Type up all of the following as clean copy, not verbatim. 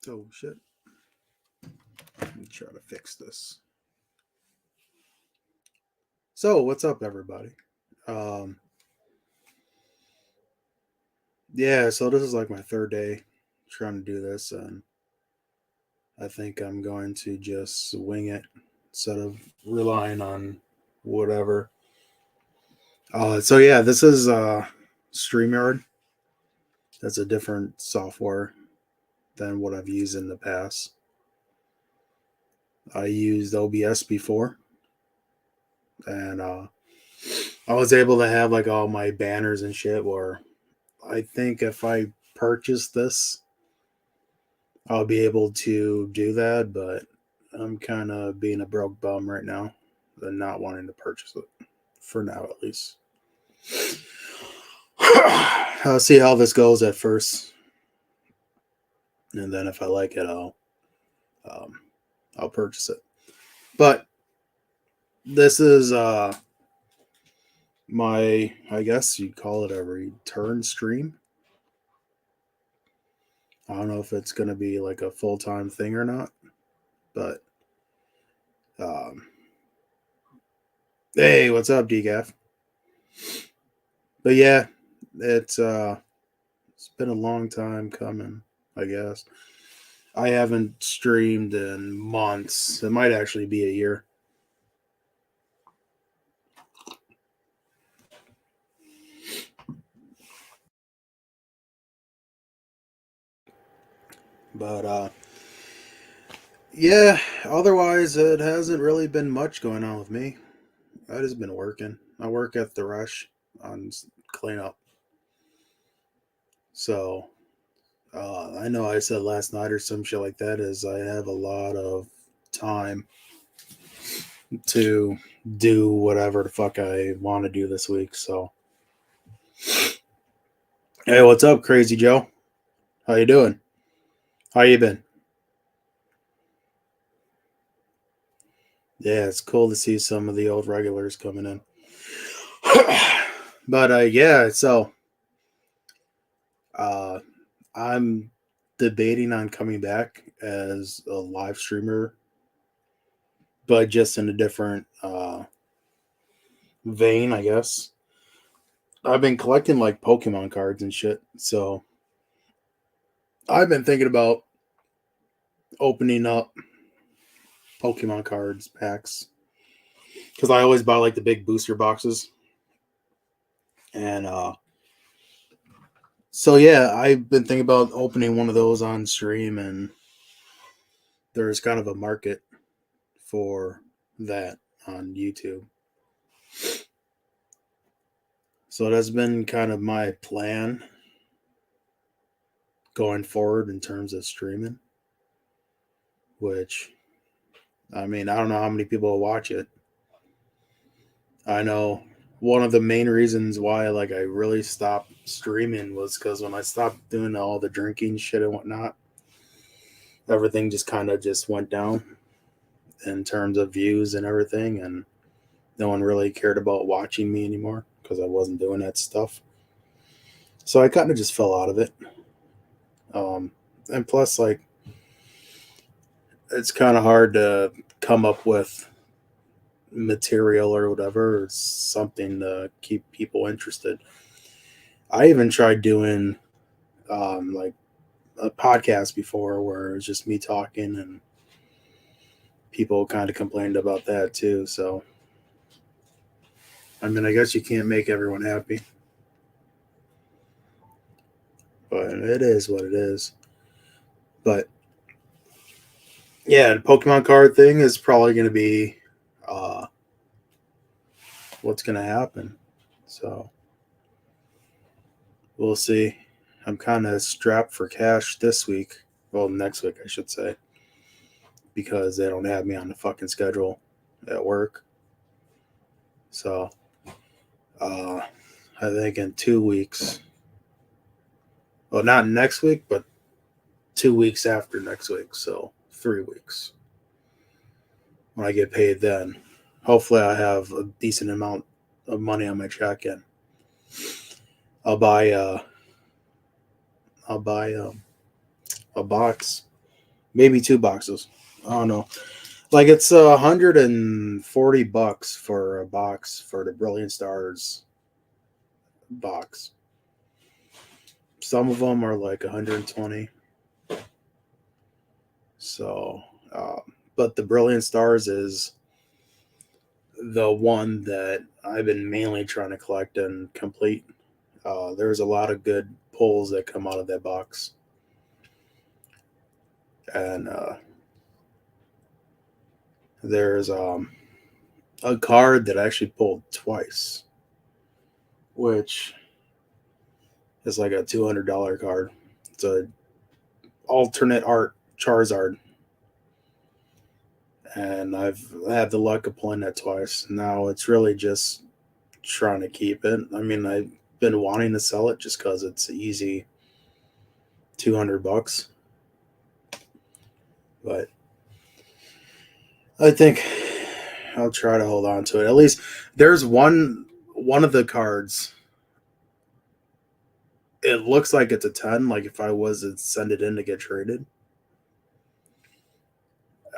Oh shit. Let me try to fix this. So, what's up everybody? Um yeah, so this is like my third day trying to do this, and I think I'm going to just wing it instead of relying on whatever. So yeah, this is StreamYard. That's a different software than what I've used in the past. I used OBS before, and I was able to have like all my banners and shit. Where I think if I purchase this, I'll be able to do that. But I'm kind of being a broke bum right now and not wanting to purchase it for now, at least. I'll see how this goes at first, and then if I like it, um, I'll purchase it. But this is my, I guess you'd call it a return stream. I don't know if it's going to be like a full time thing or not, but um, hey, what's up, DGAF? But yeah, it's been a long time coming, I guess. I haven't streamed in months. It might actually be a year. But yeah, otherwise it hasn't really been much going on with me. I just been working. I work at the Rush on cleanup. So I know I said last night or some shit like that is I have a lot of time to do whatever the fuck I want to do this week. So hey, what's up, Crazy Joe? How you doing? How you been? Yeah, it's cool to see some of the old regulars coming in. But yeah, so uh, I'm debating on coming back as a live streamer, but just in a different vein, I guess. I've been collecting like Pokemon cards and shit, so I've been thinking about opening up Pokemon cards packs because I always buy like the big booster boxes, and so yeah, I've been thinking about opening one of those on stream, and there's kind of a market for that on YouTube. So that's been kind of my plan going forward in terms of streaming, which I mean, I don't know how many people will watch it. I know one of the main reasons why like I really stopped streaming was because when I stopped doing all the drinking shit and whatnot, everything just kind of just went down in terms of views and everything, and no one really cared about watching me anymore because I wasn't doing that stuff. So I kind of just fell out of it. And plus, like, it's kind of hard to come up with material or whatever, or something to keep people interested. I even tried doing like a podcast before where it's just me talking, and people kind of complained about that too. So, I mean, I guess you can't make everyone happy, but it is what it is. But yeah, the Pokemon card thing is probably going to be uh, what's going to happen. So, we'll see. I'm kind of strapped for cash this week. Well, next week, I should say, because they don't have me on the fucking schedule at work. So, uh, I think in 2 weeks, well, not next week, but 2 weeks after next week. So, 3 weeks when I get paid then. Hopefully, I have a decent amount of money on my check, and I'll buy, uh, I'll buy a box maybe 2 boxes. I don't know. Like it's $140 for a box for the Brilliant Stars box. Some of them are like 120. So, uh, but the Brilliant Stars is the one that I've been mainly trying to collect and complete. There's a lot of good pulls that come out of that box, and there's a card that I actually pulled twice, which is like a $200 card. It's a alternate art Charizard, and I've had the luck of pulling that twice. Now it's really just trying to keep it. I mean, I've been wanting to sell it just because it's easy, $200, but I think I'll try to hold on to it. At least there's one of the cards. It looks like it's a 10. Like if I was to send it in to get traded,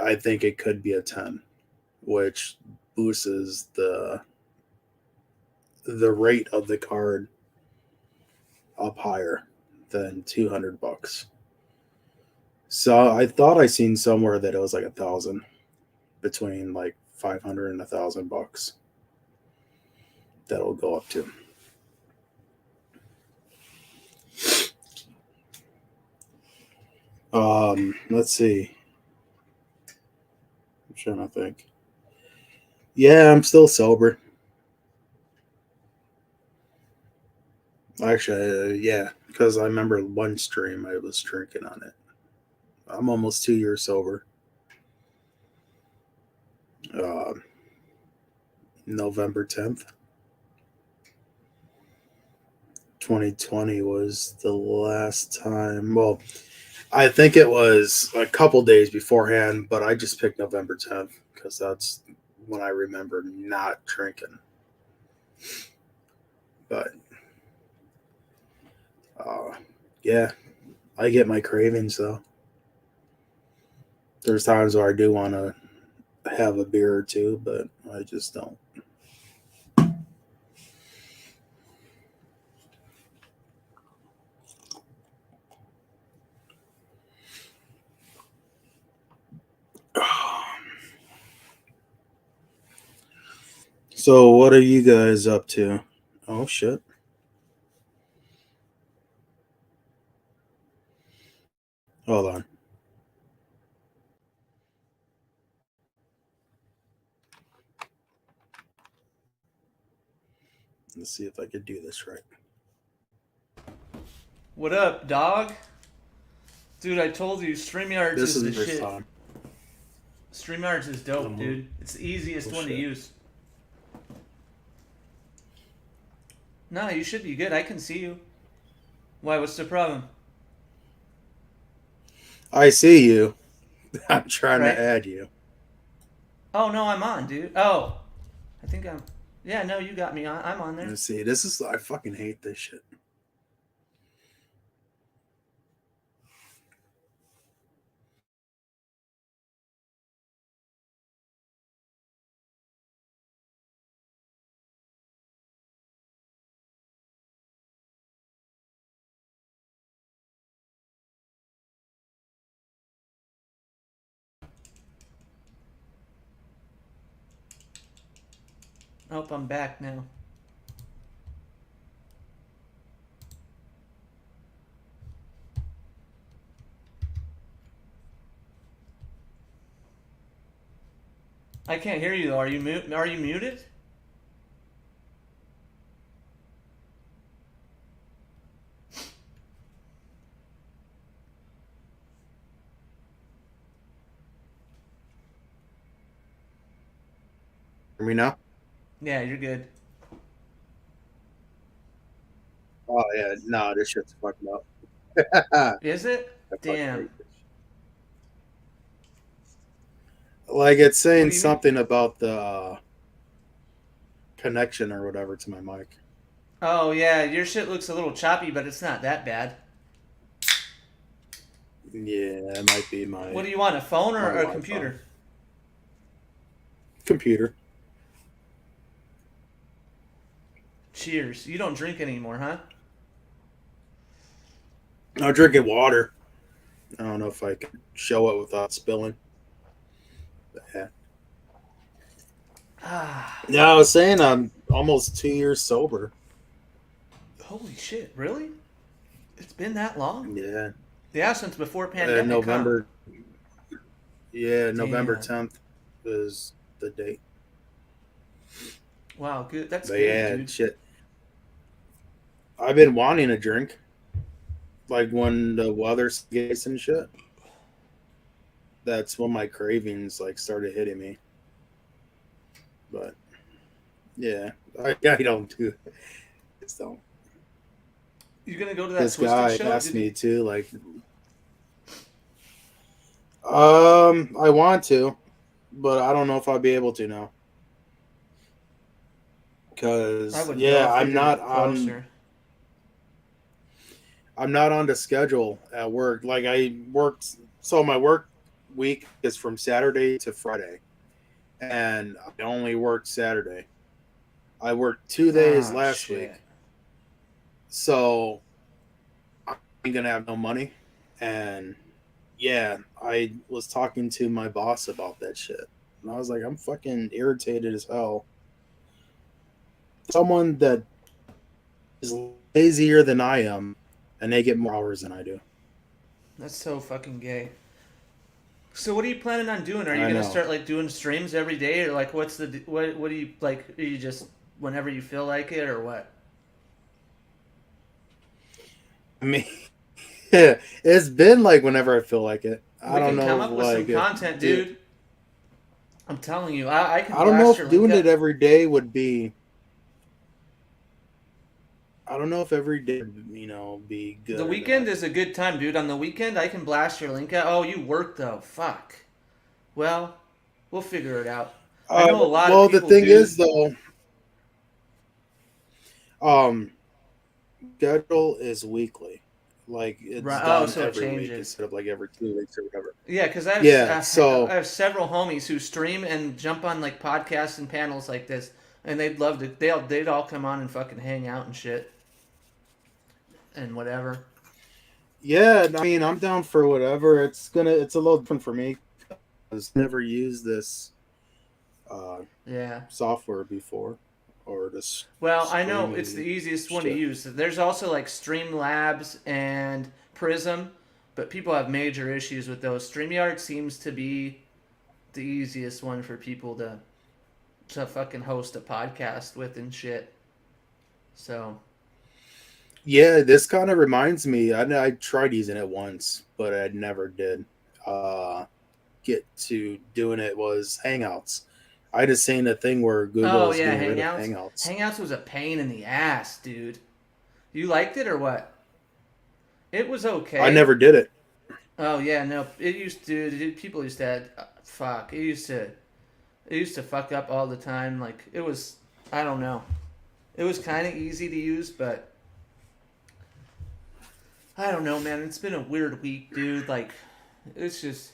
I think it could be a 10, which boosts the rate of the card up higher than $200. So I thought I seen somewhere that it was like 1,000, between like 500 and $1,000 that'll go up to. Let's see. I'm trying to think. Yeah, I'm still sober. Actually, yeah, because I remember one stream I was drinking on it. I'm almost 2 years sober. Uh, November 10th, 2020 was the last time. Well, I think it was a couple days beforehand, but I just picked November 10th because that's when I remember not drinking. But uh, yeah, I get my cravings though. There's times where I do want to have a beer or two, but I just don't. So, what are you guys up to? Oh, shit. Hold on. Let's see if I could do this right. What up, dog? Dude, I told you, StreamYards This is is the the first shit. time. StreamYards is dope, dude. It's the easiest one to Shit. use. No, you should be good. I can see you. Why, what's the problem? I see you. I'm trying to Right? add you. Oh, no, I'm on, dude. Oh, I think I'm. Yeah, no, you got me on. I'm on there. Let's see. This is. I fucking hate this shit. Nope, I'm back now. I can't hear you though. Are you mute? Are you muted? Hear me now? Yeah, you're good. Oh yeah. No, this shit's fucking up. I Is it? fucking Damn. hate this. Like it's What saying do you mean? something about the connection or whatever to my mic. Oh yeah, your shit looks a little choppy, but it's not that bad. Yeah, it might be What my do you want, a phone or my a Wi-Fi computer? computer. Cheers. You don't drink anymore, huh? I'm drinking water. I don't know if I can show it without spilling. But yeah. Ah, Yeah, I was saying I'm almost 2 years sober. holy shit, really? It's been that long? Yeah, Yeah, since before pandemic, huh? November. Yeah, November Damn. 10th is the date. Wow, good. That's But good, yeah, dude. shit. I've been wanting a drink, like when the weather's gets and shit. That's when my cravings like started hitting me. But yeah, I don't do. Just don't. You gonna go to that This Twisted guy show? asked Did you? me to like. I want to, but I don't know if I'll be able to now. I Cause would go yeah, if they did it closer. I'm not on the schedule at work. Like I worked, so my work week is from Saturday to Friday, and I only worked Saturday. I worked 2 days Ah, last shit. week, so I'm gonna have no money. And yeah, I was talking to my boss about that shit, and I was like, I'm fucking irritated as hell. Someone that is lazier than I am, and they get more hours than I do. That's so fucking gay. So what are you planning on doing? Are you I gonna know. start like doing streams every day, or like what's the what do you like? Are you just whenever you feel like it, or what? I mean, yeah, it's been like whenever I feel like it. I We don't can know, come up with some like if content, do dude. I'm telling you, I can I don't know blast if your link doing it up. every day would be. I don't know if every day would, be The good or weekend not. is a good time, dude. On the weekend, I can blast your link out. Oh, you work though. Fuck. Well, we'll figure it out. I Uh, know a lot of well, the people thing do. is though, um, schedule is weekly. Like it's Right. Oh, done so it every week changes. instead of like every 2 weeks or whatever. Yeah, because Yeah. I So have several homies who stream and jump on like podcasts and panels like this, and they'd love to. They'd all come on and fucking hang out and shit and whatever. yeah, I mean, I'm down for whatever. It's a little different for me because I never used this uh, Yeah. software before or this Well, I know it's the streaming easiest one to shit. use. There's also like Streamlabs and Prism, but people have major issues with those. StreamYard seems to be the easiest one for people to fucking host a podcast with and shit. So, Yeah, this kind of reminds me. I tried using it once, but I never did get to doing it. Was Hangouts. I just seen a thing where oh Google's yeah, getting rid of Hangouts. Hangouts. Hangouts was a pain in the ass, dude. You liked it or what? It was I okay. never did it. Oh yeah, no. It used to. People used to. Fuck. It used to. It used to fuck up all the time. Like it was. I don't know. It was kind of easy to use, but I don't know, man. It's been a weird week, dude. Like, it's just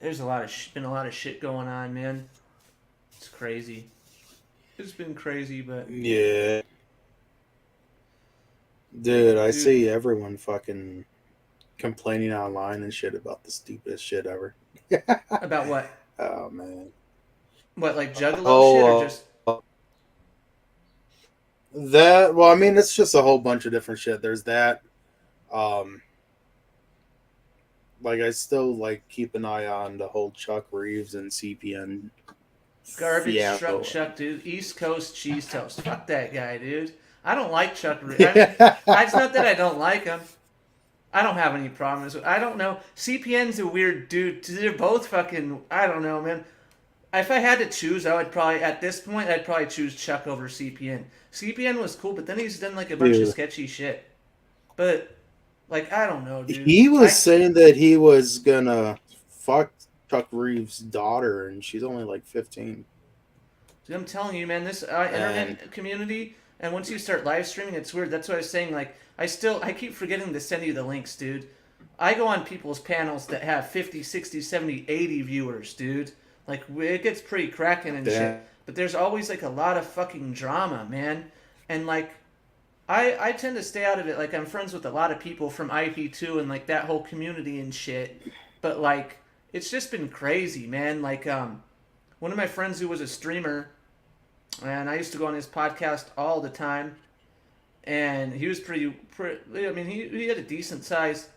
there's a lot of been a lot of shit going on, man. It's crazy. It's been crazy, but Yeah, dude, I dude, see everyone fucking complaining online and shit about the stupidest shit ever. about what? Oh man. What like Juggalo shit or Oh, just? that. Well, I mean, it's just a whole bunch of different shit. There's that. Um, like I still like keep an eye on the whole Chuck Reeves and CPN Garbage truck fiasco. Chuck, dude. East Coast cheese toast. Fuck that guy, dude. I don't like Chuck. I mean, Yeah. it's not that I don't like him. I don't have any problems. I don't know. CPN's a weird dude. They're both fucking. I don't know, man. If I had to choose, I would probably at this point I'd probably choose Chuck over CPN. CPN was cool, but then he's done like a bunch of Dude, sketchy shit. But like I don't know, dude. he was saying that he was gonna fuck Chuck Reeves' daughter, and she's only like 15. Dude, I'm telling you, man, this And internet community, and once you start live streaming, it's weird. That's what I was saying. Like, I keep forgetting to send you the links, dude. I go on people's panels that have 50, 60, 70, 80 viewers, dude. Like, it gets pretty cracking and Yeah. shit. But there's always, like, a lot of fucking drama, man. And, like, I tend to stay out of it. Like, I'm friends with a lot of people from IP2 and, like, that whole community and shit. But, like, it's just been crazy, man. Like, one of my friends who was a streamer, and I used to go on his podcast all the time, and he was pretty I mean, he had a decent sized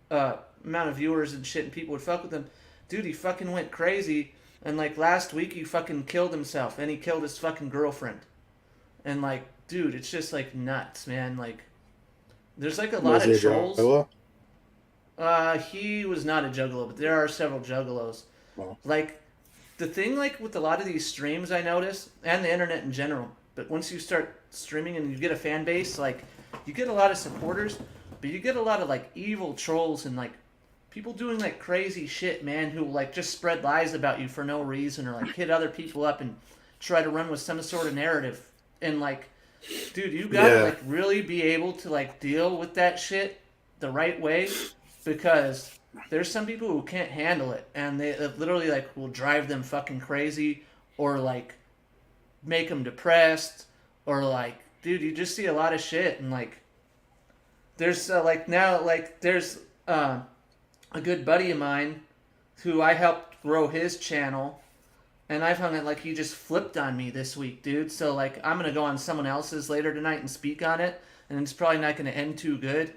amount of viewers and shit, and people would fuck with him. Dude, he fucking went crazy, and like last week he fucking killed himself, and he killed his fucking girlfriend, and like, dude, it's just like nuts, man. Like, there's like a lot Was he of a trolls. juggalo? He was not a juggalo, but there are several juggalos. Well. Like, the thing, like, with a lot of these streams, I notice, and the internet in general, but once you start streaming and you get a fan base, like, you get a lot of supporters, but you get a lot of, like, evil trolls and, like, people doing, like, crazy shit, man, who, like, just spread lies about you for no reason or, like, hit other people up and try to run with some sort of narrative. And, like, dude, you gotta, Yeah. like, really be able to, like, deal with that shit the right way, because there's some people who can't handle it, and they it literally, like, will drive them fucking crazy, or, like, make them depressed, or, like, dude, you just see a lot of shit, and, like, there's, like, now, like, there's, a good buddy of mine who I helped grow his channel, and I've hung it, like, he just flipped on me this week, dude, so, like, I'm gonna go on someone else's later tonight and speak on it, and it's probably not gonna end too good.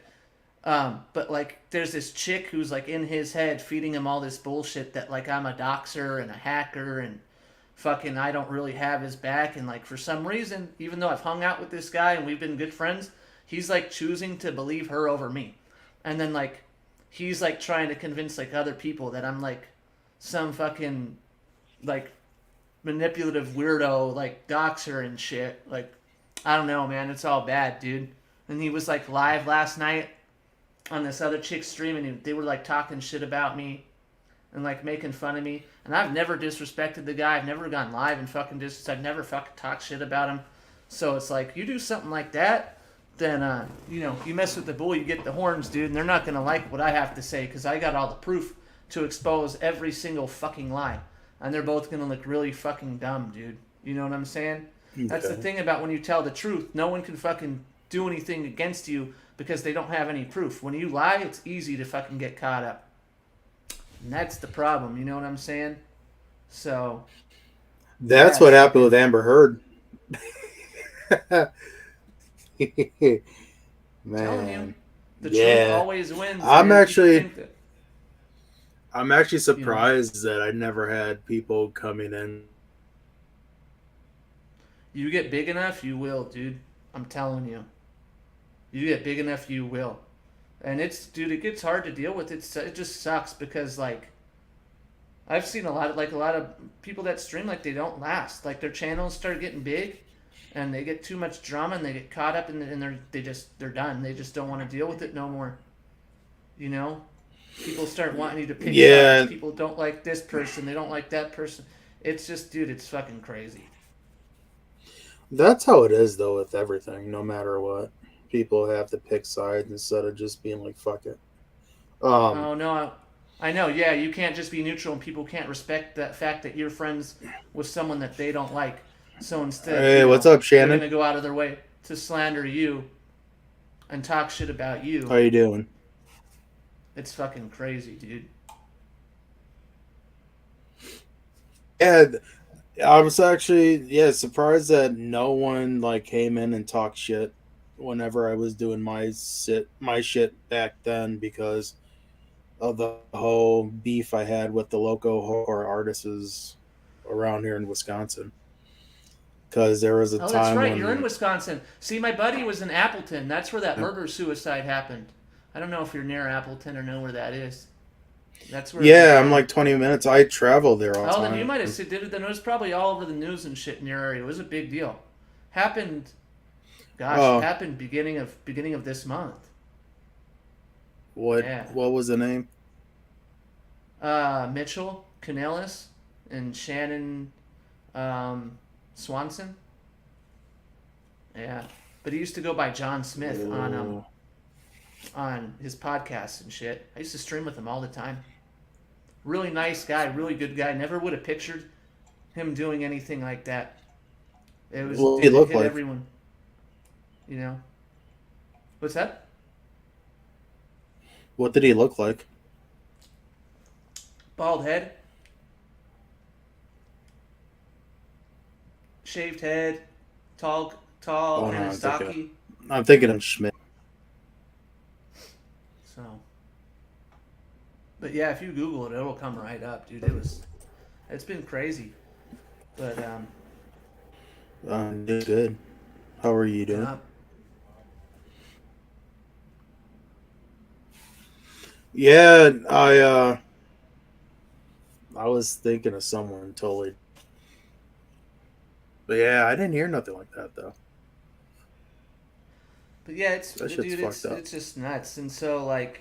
But like, there's this chick who's like in his head feeding him all this bullshit that like I'm a doxer and a hacker and fucking I don't really have his back. And like, for some reason, even though I've hung out with this guy and we've been good friends, he's like choosing to believe her over me. And then like, he's like trying to convince like other people that I'm like some fucking like manipulative weirdo, like doxer and shit. Like, I don't know, man. It's all bad, dude. And he was like live last night on this other chick's stream, and they were like talking shit about me and like making fun of me. And I've never disrespected the guy. I've never gone live and fucking I've never fucking talked shit about him. So it's like, you do something like that, then you know, you mess with the bull, you get the horns, dude. And they're not gonna like what I have to say because I got all the proof to expose every single fucking lie. And they're both gonna look really fucking dumb, dude. You know what I'm saying? That's the Okay. thing about when you tell the truth. No one can fucking do anything against you because they don't have any proof. When you lie, it's easy to fucking get caught up. And that's the problem, you know what I'm saying? So, That's yeah, what it's happened fucking, with Amber Heard. telling you, Man. the truth Yeah. always wins. I'm man. People actually think that, I'm actually you know, surprised that I never had people coming in. you get big enough, you will, dude. I'm telling you. You get big enough, you will. And it's, dude, it gets hard to deal with. It just sucks because, like, I've seen a lot of people that stream, like, they don't last. Like, their channels start getting big, and they get too much drama, and they get caught up, and they're done. They just don't want to deal with it no more. You know, people start wanting you to pick Yeah, sides. People don't like this person. They don't like that person. It's just, dude, it's fucking crazy. that's how it is though with everything, no matter what. People have to pick sides instead of just being like fuck it. Um Oh no, I know. Yeah, you can't just be neutral, and people can't respect that fact that you're friends with someone that they don't like. So instead, Hey, what's up, they're Shannon? gonna go out of their way to slander you and talk shit about you. How you doing? It's fucking crazy, dude. Yeah, I was actually surprised that no one like came in and talked shit whenever I was doing my shit back then because of the whole beef I had with the local horror artists around here in Wisconsin. Because there was a Oh, that's time right. You're in when Wisconsin. See, my buddy was in Appleton. That's where that murder suicide happened. I don't know if you're near Appleton or know where that is. That's where it was yeah, I'm done. like 20 minutes. I travel there all the Oh, then you time. might have seen it. Then it was probably all over the news and shit in your area. It was a big deal. Happened. Gosh, it Oh, happened beginning of this month. what Yeah. what was the name? Mitchell Canellis and Shannon Swanson. Yeah, but he used to go by John Smith on Oh, on his podcasts and shit. I used to stream with him all the time. Really nice guy, really good guy. Never would have pictured him doing anything like that. It was, What did he dude, it look hit like? everyone. You know? What's that? What did he look like? Bald head, shaved head, tall, Oh kind no, of stocky. I'm thinking of Schmidt. So, but yeah, if you Google it, it'll come right up, dude. It's been crazy. But Doing good. How are you doing? yeah, Yeah, I was thinking of someone totally. But yeah, I didn't hear nothing like that though. but yeah, That shit's dude, fucked up. it's just nuts. And so like,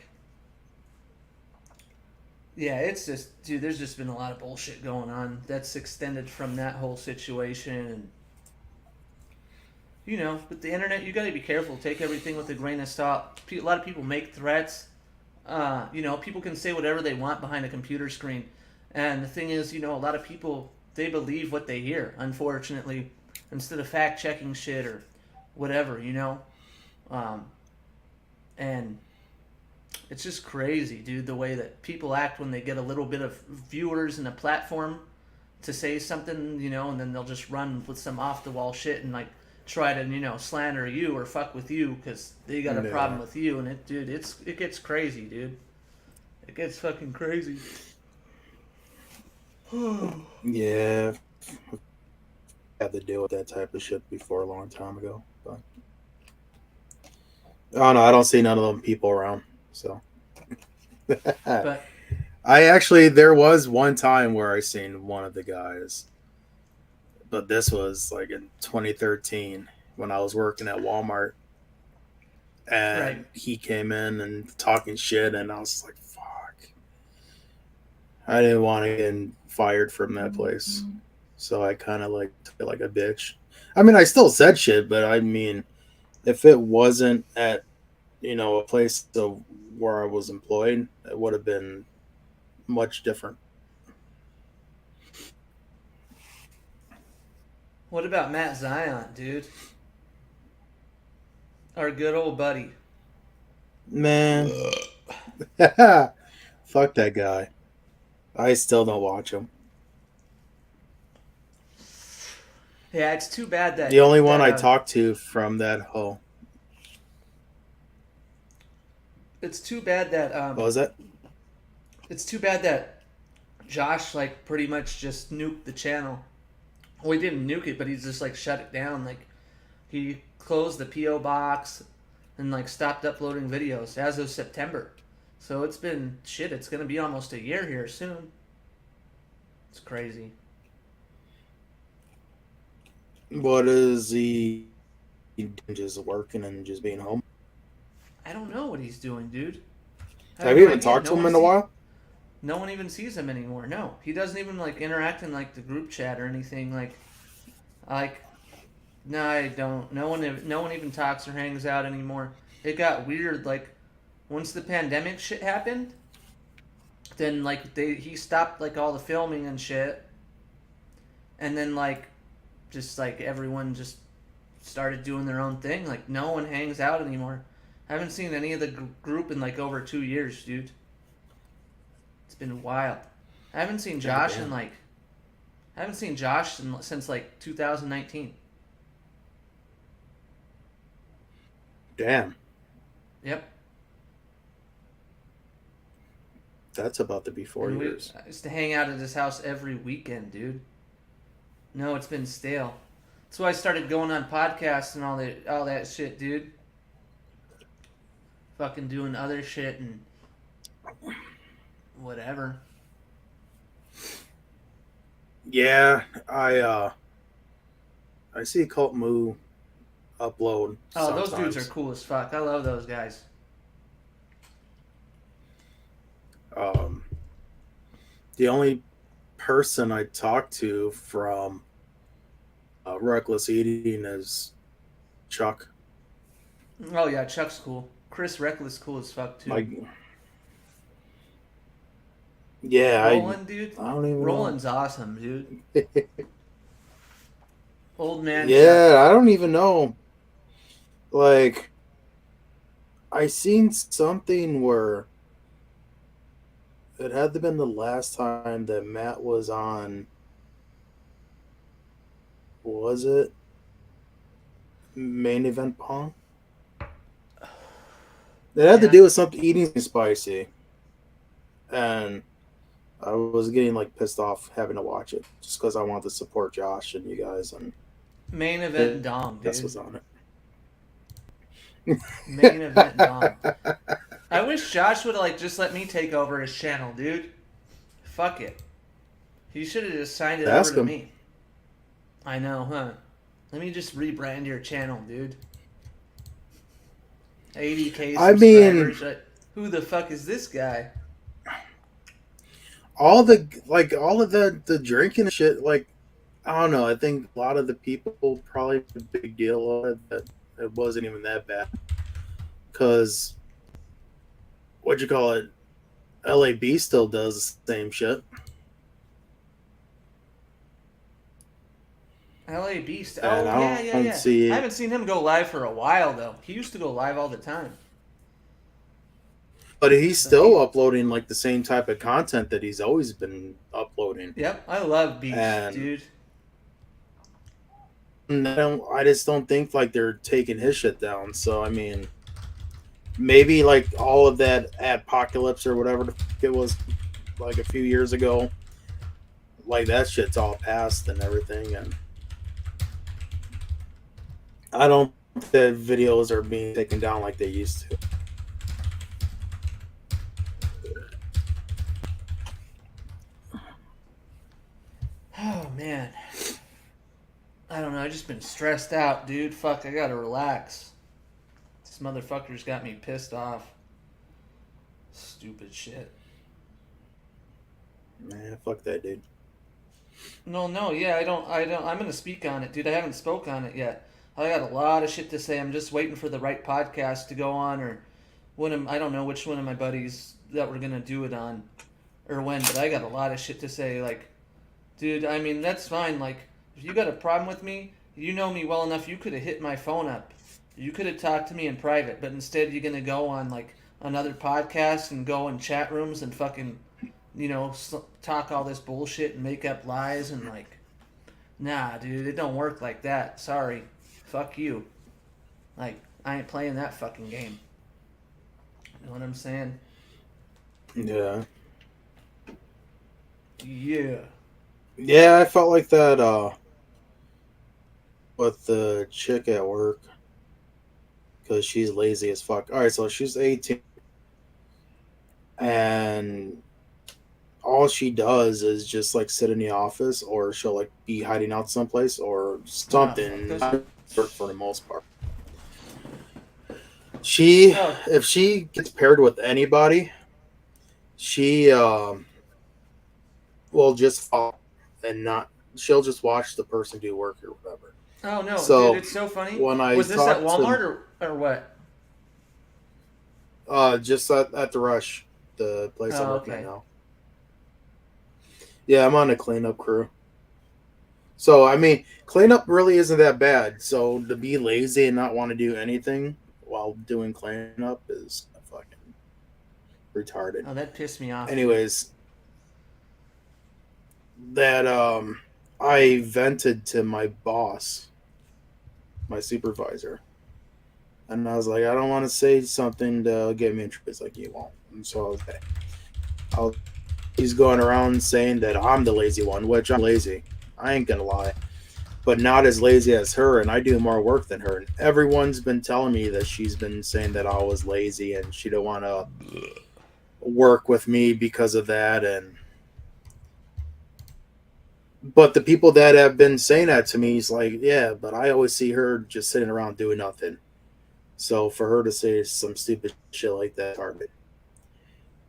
yeah, it's just, dude. There's just been a lot of bullshit going on that's extended from that whole situation, and you know, with the internet, you got to be careful. Take everything with a grain of salt. A lot of people make threats. You know, people can say whatever they want behind a computer screen, and the thing is, you know, a lot of people they believe what they hear. Unfortunately, instead of fact checking shit or whatever, you know, um, and it's just crazy, dude. The way that people act when they get a little bit of viewers and a platform to say something, you know, and then they'll just run with some off the wall shit and like try to, you know, slander you or fuck with you because they got a problem Yeah. with you. And it, dude, it gets crazy, dude. It gets fucking crazy. Yeah, had to deal with that type of shit before a long time ago. But oh no, I don't see none of them people around. So But I actually there was one time where I seen one of the guys, but this was like in 2013 when I was working at Walmart, right, and he came in and talking shit, and I was like, "Fuck!" I didn't want to get fired from that place, so I kind of like took it like a bitch. I mean, I still said shit, but I mean, if it wasn't at a place where I was employed, it would have been much different. what about Matt Zion, dude? Our good old buddy. Man, fuck that guy. I still don't watch him. Yeah, it's too bad The only one that I talked to from that whole it's too bad that what was that? it's too bad that Josh like pretty much just nuked the channel. Well, he didn't nuke it, but he just like shut it down. Like he closed the PO box and like stopped uploading videos as of September. So it's been shit. It's gonna be almost a year here soon. It's crazy. What is he just working and just being home? I don't know what he's doing, dude. I Have have you no even idea. talked to him in a while? No one even sees him anymore. No, he doesn't even like interact in like the group chat or anything. Like no, I don't. No one even talks or hangs out anymore. It got weird. Like once the pandemic shit happened, then like he stopped like all the filming and shit, and then like just like everyone just started doing their own thing. Like no one hangs out anymore. I haven't seen any of the group in like over 2 years, dude. It's been wild. I haven't seen Josh in Goddamn. like I haven't seen Josh since like 2019. Damn, Yep. that's about to be four And years. I used to hang out at his house every weekend, dude. No, it's been stale. That's why I started going on podcasts and all that shit, dude. Fucking doing other shit and whatever. Yeah, I see Cult Moo upload Oh, sometimes. those dudes are cool as fuck. I love those guys. Um, the only person I talked to from Reckless Eating is Chuck. Oh yeah, Chuck's cool. Chris Reckless cool as fuck too. Like, yeah, Roland, dude. I don't even Roland's awesome, dude. know. Old man Chuck. Yeah, I don't even know. Like, I seen something where it had to been the last time that Matt was on. Was it Main Event Pong? It had to Yeah. do with something eating spicy, and I was getting like pissed off having to watch it just because I wanted to support Josh and you guys, and Main event dong, that's dude. what's on Main event dong. it. I wish Josh would have like just let me take over his channel, dude. Fuck it. He should have just signed it Ask over to him. me. I know, huh? Let me just rebrand your channel, dude. 80K I mean, subscribers. Who the fuck is this guy? all of the drinking shit, like, I don't know. I think a lot of the people probably made a big deal of it, that it wasn't even that bad. Because, what'd you call it? LAB still does the same shit. LA Beast. And Oh, I yeah, yeah, don't yeah. see I it. haven't seen him go live for a while, though. He used to go live all the time. But he's So still uploading like the same type of content that he's always been uploading. Yep, I love Beast, And dude. I just don't think like they're taking his shit down. So I mean, maybe like all of that apocalypse or whatever it was like a few years ago, like that shit's all past and everything. And I don't think that videos are being taken down like they used to. Oh, man. I don't know. I just been stressed out, dude. Fuck, I gotta relax. This motherfucker's got me pissed off. Stupid shit. Man, fuck that dude. No, yeah, I don't, I'm gonna speak on it, dude. I haven't spoke on it yet. I got a lot of shit to say. I'm just waiting for the right podcast to go on, or I don't know which one of my buddies that we're gonna do it on, or when, but I got a lot of shit to say, like, dude, I mean, that's fine, like, if you got a problem with me, you know me well enough, you could have hit my phone up. You could have talked to me in private, but instead you're gonna go on, like, another podcast and go in chat rooms and fucking, talk all this bullshit and make up lies and, like, nah, dude, it don't work like that. Sorry. Fuck you. Like, I ain't playing that fucking game. You know what I'm saying? Yeah. Yeah. Yeah, I felt like that with the chick at work because she's lazy as fuck. All right, so she's 18 and all she does is just like sit in the office, or she'll like be hiding out someplace or something. fuck Work for the most part. She, Oh, if she gets paired with anybody, she will just follow and not. She'll just watch the person do work or whatever. oh no, So dude, it's so funny. when I Was this at talked Walmart or what? just at the Rush, the place I'm Oh, working at okay. now. Yeah, I'm on a cleanup crew. So I mean, cleanup really isn't that bad. So to be lazy and not want to do anything while doing cleanup is fucking retarded. Oh, that pissed me off. Anyways, that I vented to my boss, my supervisor, and I was like, I don't want to say something to get me in trouble. He's like, you won't. And so I was like, he's going around saying that I'm the lazy one, which I'm lazy. I ain't gonna lie, but not as lazy as her, and I do more work than her. And everyone's been telling me that she's been saying that I was lazy and she don't want to work with me because of that. And but the people that have been saying that to me, he's like, yeah, but I always see her just sitting around doing nothing. So for her to say some stupid shit like that, hard.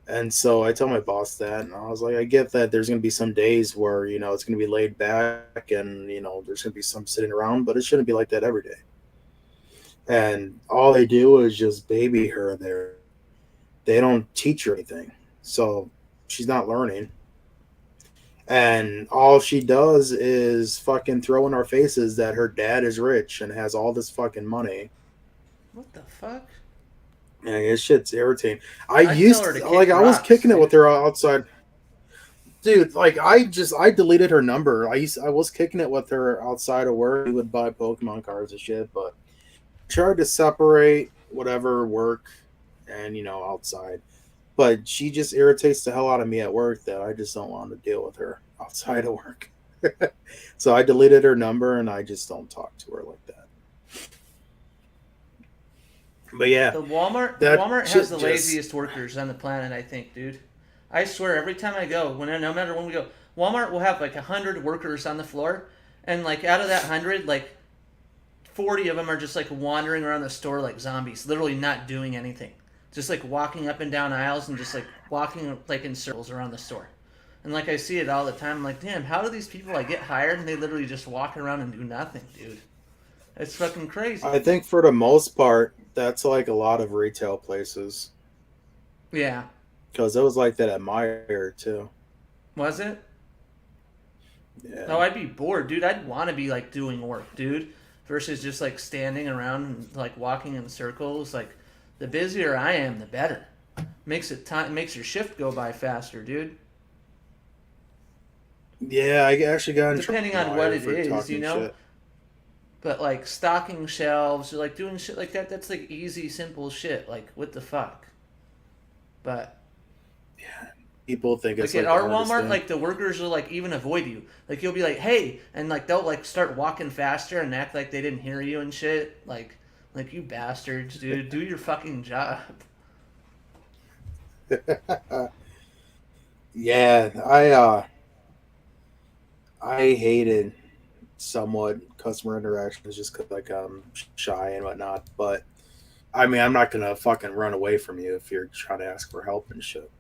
And so I told my boss that, and I was like, I get that there's going to be some days where, it's going to be laid back and, there's going to be some sitting around, but it shouldn't be like that every day. and all they do is just baby her there. They don't teach her anything, so she's not learning. And all she does is fucking throw in our faces that her dad is rich and has all this fucking money. What the fuck? And this shit's irritating. I'd tell her to kick I was rocks, kicking it with dude. her outside. Dude, like I deleted her number. I was kicking it with her outside of work. We would buy Pokemon cards and shit, but tried to separate whatever work and outside. But she just irritates the hell out of me at work that I just don't want to deal with her outside of work. So I deleted her number and I just don't talk to her like that. But yeah, that Walmart shit has the just laziest workers on the planet, I think, dude. I swear, every time I go, no matter when we go, Walmart will have like 100 workers on the floor, and like out of that 100, like 40 of them are just like wandering around the store like zombies, literally not doing anything, just like walking up and down aisles and just like walking like in circles around the store. And like I see it all the time. I'm like, damn, how do these people like get hired and they literally just walk around and do nothing, dude? It's fucking crazy. I think for the most part that's like a lot of retail places Yeah, because it was like that at Meyer too. was it? Yeah. No, I'd be bored, dude. I'd want to be like doing work, dude, versus just like standing around and like walking in circles. Like, the busier I am, the better. Makes your shift go by faster, dude. Yeah, I actually got in trouble Depending with on what Meyer it for is, you talking know. shit. But like stocking shelves or like doing shit like that, that's like easy, simple shit. Like, what the fuck? But People think it's like at like the our hardest Walmart, thing. like the workers will like even avoid you. Like, you'll be like, "Hey," and like they'll like start walking faster and act like they didn't hear you and shit. Like, you bastards, dude, do your fucking job. Yeah, I hated somewhat customer interactions just because like I'm shy and whatnot. But I mean, I'm not gonna fucking run away from you if you're trying to ask for help and shit.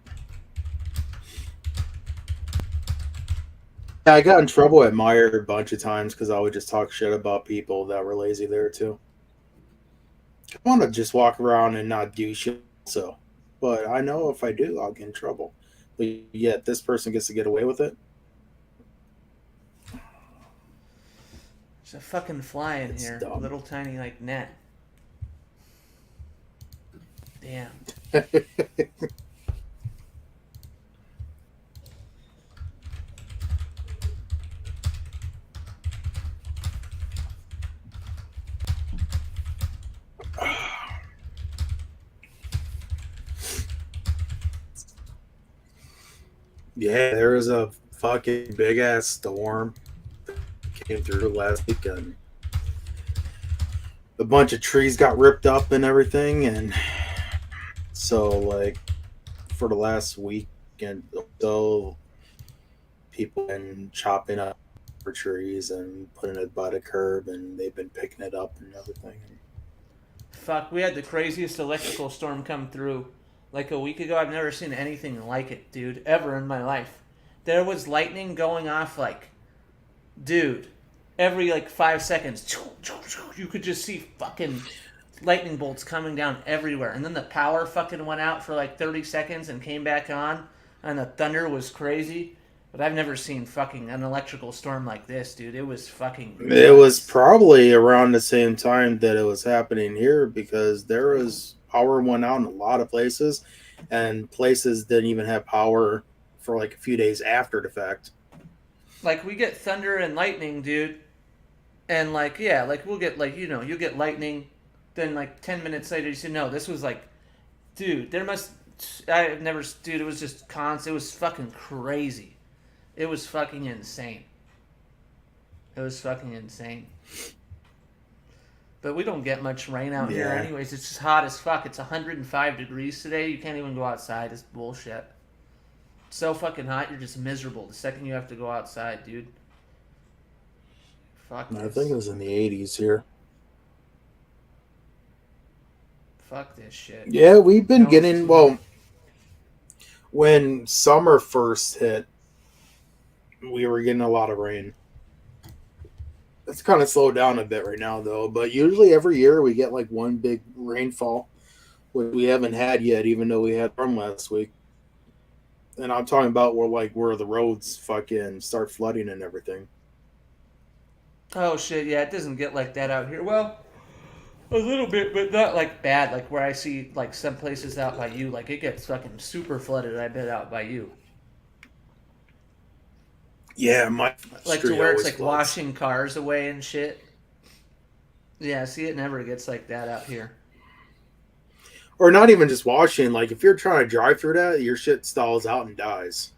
Yeah, I got in trouble at Meyer a bunch of times because I would just talk shit about people that were lazy there too. I want to just walk around and not do shit. So, but I know if I do, I'll get in trouble. But yet, this person gets to get away with it. There's a fucking fly in It's here, dumb. little tiny like net. Damn. Yeah, there was a fucking big ass storm came through last weekend. A bunch of trees got ripped up and everything, and so like for the last week and so people been chopping up for trees and putting it by the curb, and they've been picking it up and everything. Fuck, we had the craziest electrical storm come through like a week ago. I've never seen anything like it, dude, ever in my life. There was lightning going off like, dude, every like 5 seconds. You could just see fucking lightning bolts coming down everywhere. And then the power fucking went out for like 30 seconds and came back on. And the thunder was crazy. But I've never seen fucking an electrical storm like this, dude. It was fucking It was nuts. probably around the same time that it was happening here because there was power went out in a lot of places, and places didn't even have power for like a few days after the fact. Like, we get thunder and lightning, dude. And like, yeah, like we'll get like, you get lightning. Then like 10 minutes later, you say, no, this was like, dude, there must. I've never. Dude, it was just constant. It was fucking crazy. It was fucking insane. It was fucking insane. But we don't get much rain out here, Yeah, anyways. It's just hot as fuck. It's 105 degrees today. You can't even go outside. It's bullshit. It's so fucking hot, you're just miserable the second you have to go outside, dude. Fuck I think it this. was in the 80s here. Fuck this shit. Yeah, we've been No, it's getting too hot. when summer first hit, we were getting a lot of rain. It's kind of slowed down a bit right now, though. But usually every year we get like one big rainfall, which we haven't had yet, even though we had storm last week. And I'm talking about where the roads fucking start flooding and everything. Oh shit, yeah, it doesn't get like that out here. Well, a little bit, but not like bad. Like where I see like some places out by you, like it gets fucking super flooded. I bet out by you, Yeah, my like to street where it's always like floods. washing cars away and shit. Yeah, see, it never gets like that out here. Or not even just washing. Like if you're trying to drive through that, your shit stalls out and dies,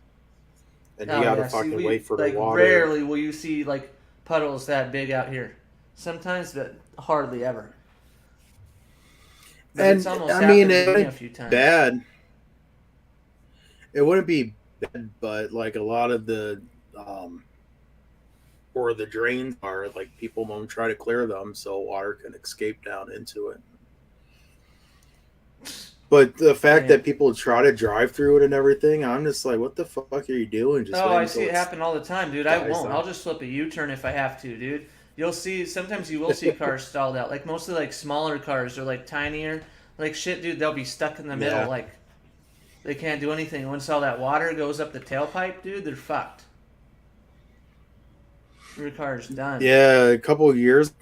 and you Oh gotta yeah, see, fucking we wait for the like water. rarely will you see like puddles that big out here. Sometimes, but hardly ever. But it's And almost I mean, happened to it me a ain't few times. bad. It wouldn't be bad, but like a lot of the um, or the drains are like people don't try to clear them so water can escape down into it. But the fact Yeah. that people try to drive through it and everything, I'm just like, what the fuck are you doing? Just Oh, wait I see until it it happen all the time, dude. I dies won't. I'll down. just flip a U-turn if I have to, dude. You'll see. Sometimes you will see cars stalled out. Like mostly like smaller cars, they're like tinier. Like shit, dude. They'll be stuck in the middle. Yeah. Like they can't do anything. Once all that water goes up the tailpipe, dude, they're fucked. Your car's done. Yeah, a couple of years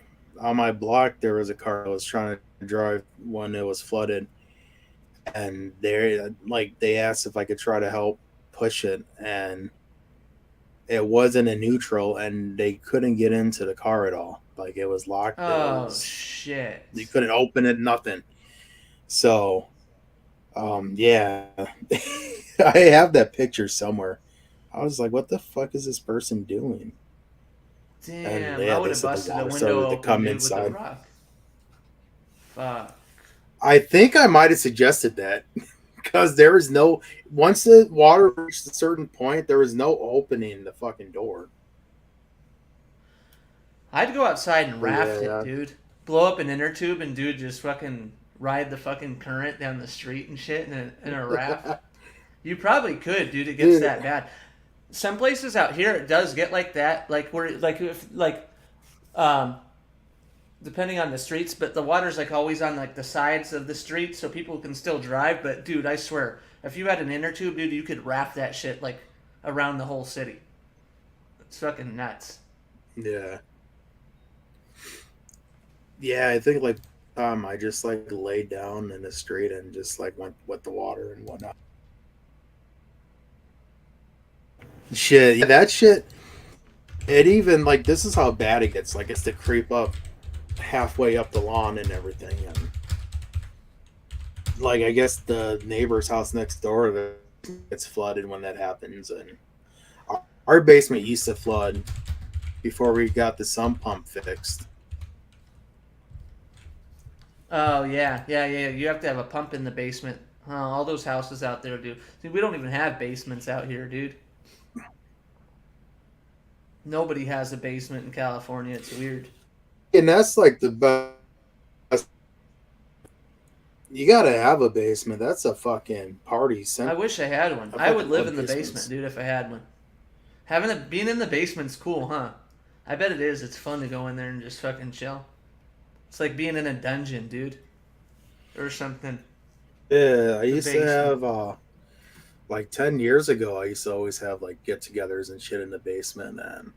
on my block, there was a car that was trying to drive when it was flooded, and they asked if I could try to help push it, and it wasn't in neutral, and they couldn't get into the car at all. Like it was locked. It Oh was you shit. couldn't open it. Nothing. So, yeah, I have that picture somewhere. I was like, what the fuck is this person doing? And Damn, I yeah, would they have said the busted a water window started to open, come dude, with a inside. rock. Fuck. I think I might have suggested that because there was no once the water reached a certain point, there was no opening the fucking door. I'd go outside and But raft it, yeah, dude. Blow up an inner tube and dude just fucking ride the fucking current down the street and shit in a raft. yeah. You probably could, dude. It gets Dude, that bad. Some places out here it does get like that, like where like if like um depending on the streets, but the water's like always on like the sides of the street so people can still drive. But dude, I swear, if you had an inner tube, dude, you could raft that shit like around the whole city. It's fucking nuts. yeah, yeah. I think like I just like laid down in the street and just like went with the water and whatnot. Shit, yeah, that shit. It even like this is how bad it gets. Like it's to creep up halfway up the lawn and everything, and like I guess the neighbor's house next door gets flooded when that happens, and our basement used to flood before we got the sump pump fixed. Oh yeah. You have to have a pump in the basement. All those houses out there do. Dude, we don't even have basements out here, dude. Nobody has a basement in California. It's weird. And that's like the best. You gotta have a basement. That's a fucking party I center. wish I had one. I I would fucking live love in the basement, basements. dude, if I had one. Being in the basement's cool, huh? I bet it is. It's fun to go in there and just fucking chill. It's like being in a dungeon, dude, or something. Yeah, I The used to basement. have like 10 years ago. I used to always have like get-togethers and shit in the basement, and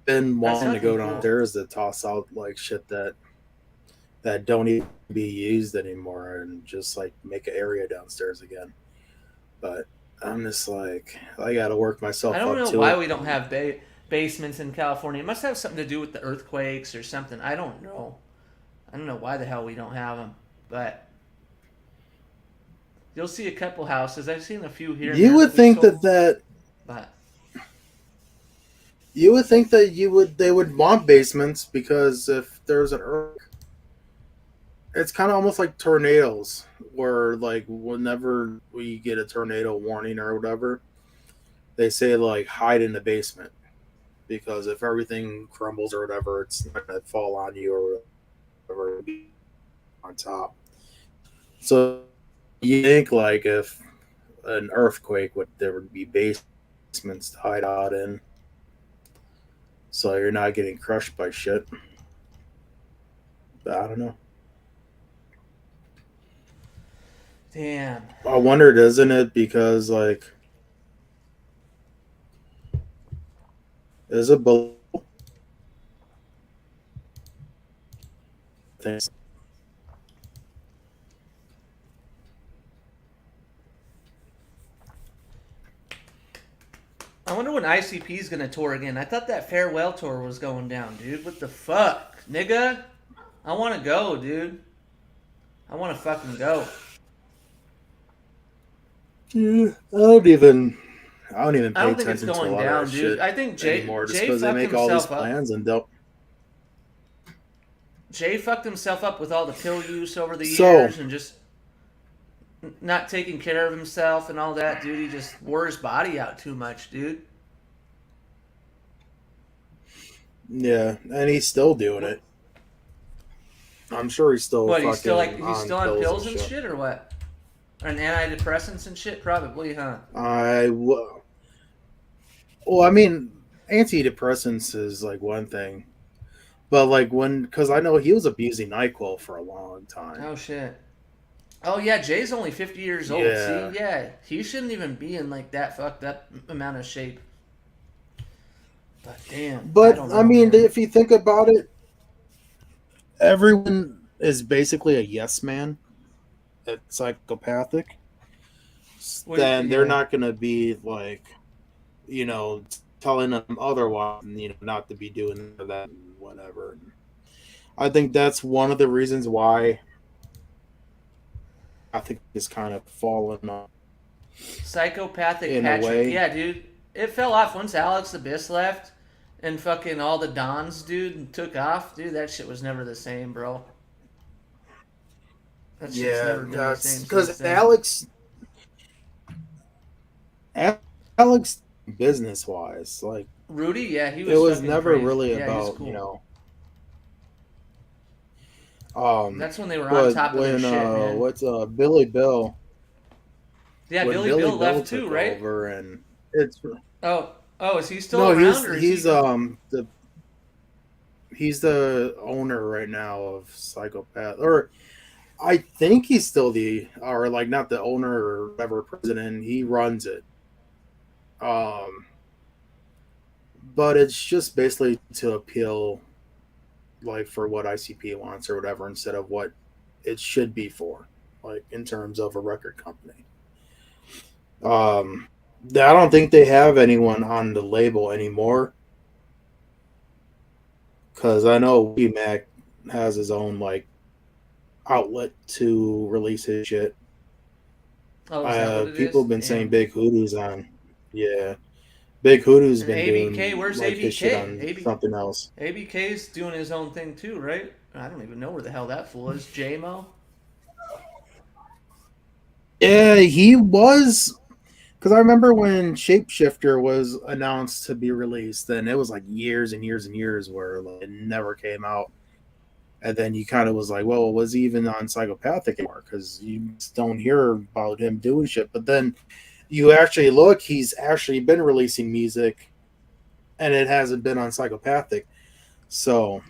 been That's wanting to fucking go cool. downstairs to toss out like shit that don't even be used anymore and just like make an area downstairs again. But I'm just like I got to work I myself don't up know to why it. we don't have basements in California. It must have something to do with the earthquakes or something. I don't know. I don't know why the hell we don't have them, but you'll see a couple houses. I've seen a few here and You there that would we think that sold, that but you would think that you would they would want basements because if there's an earth, it's kind of almost like tornadoes where like whenever we get a tornado warning or whatever, they say like hide in the basement because if everything crumbles or whatever, it's not gonna fall on you or whatever on top. So you think like if an earthquake would there would be basements to hide out in. so you're not getting crushed by shit. But I don't know. Damn. I wondered, isn't it because like is it below things? I wonder when ICP is gonna tour again. I thought that farewell tour was going down, dude. What the fuck, nigga? I want to go, dude. I want to fucking go. Yeah, I don't even I pay don't think it's attention to a going lot down, of that dude. shit I think Jay anymore, just Jay because they fucked make all these himself up. plans and don't. Jay fucked himself up with all the pill use over the So years and just not taking care of himself and all that, dude. He just wore his body out too much, dude. yeah, and he's still doing it. I'm sure he's still What? He's still fucking he's on still on pills pills and and shit. shit, or what? Or an antidepressants and shit, probably, huh? Well, I mean, antidepressants is like one thing, but like because I know he was abusing Nyquil for a long time. Oh shit. Oh yeah, Jay's only 50 years old. See, Yeah, yeah, he shouldn't even be in like that fucked up amount of shape. But damn, I but don't I know, mean, man. if you think about it, everyone is basically a yes man. That's psychopathic. Then they're Yeah. not gonna be like, you know, telling them otherwise, and not to be doing that and whatever. I think that's one of the reasons why I think it's kind of fallen off Psychopathic in a Patrick. way. Yeah, dude. It fell off once Alex Abyss left and fucking all the Dons, dude, took off. Dude, that shit was never the same, bro. That shit's Yeah, never been the that's same since because then. Alex, business wise, like Rudy, yeah, he it was was fucking never crazy. really Yeah, he was about cool. That's when they were on but top of their when shit, man. what's Billy Bill Yeah, when Billy Billy Bill Bill left too, took right? over and it's Oh, is he still no around or is he? he's the owner right now of Psychopath, or I think he's still the, or like not the owner or whatever, president. He runs it. Um, but it's just basically to appeal, like for what ICP wants or whatever, instead of what it should be for, like in terms of a record company. Um, I don't think they have anyone on the label anymore because I know Mac has his own like outlet to release his shit. Oh, is that what it People is? have been saying Damn. Big Hoodoo's on. Yeah, Big Hoodoo's And been ABK, doing where's like his shit ABK? on something else. ABK's doing his own thing too, right? I don't even know where the hell that fool is. JMO? Yeah, he was. Because I remember when Shapeshifter was announced to be released, then it was like years and years and years where like, it never came out. And then you kind of was like, well, was he even on Psychopathic anymore? Because you just don't hear about him doing shit. But then you actually look, he's actually been releasing music and it hasn't been on Psychopathic. So,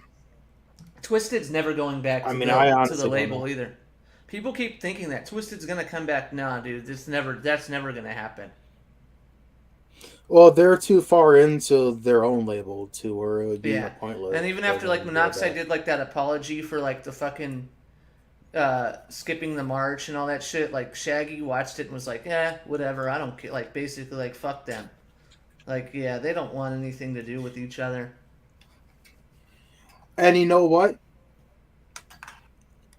Twisted's never going back I to mean, I the honestly don't know. label either. People keep thinking that Twisted's gonna come back. Nah, dude, that's never gonna happen. Well, they're too far into their own label to where it would be Yeah. pointless And even for after like them to go Monoxide back. did like that apology for like the fucking skipping the march and all that shit, like Shaggy watched it and was like, "Yeah, whatever. I don't care." Like basically, like fuck them. Like yeah, they don't want anything to do with each other. And you know what?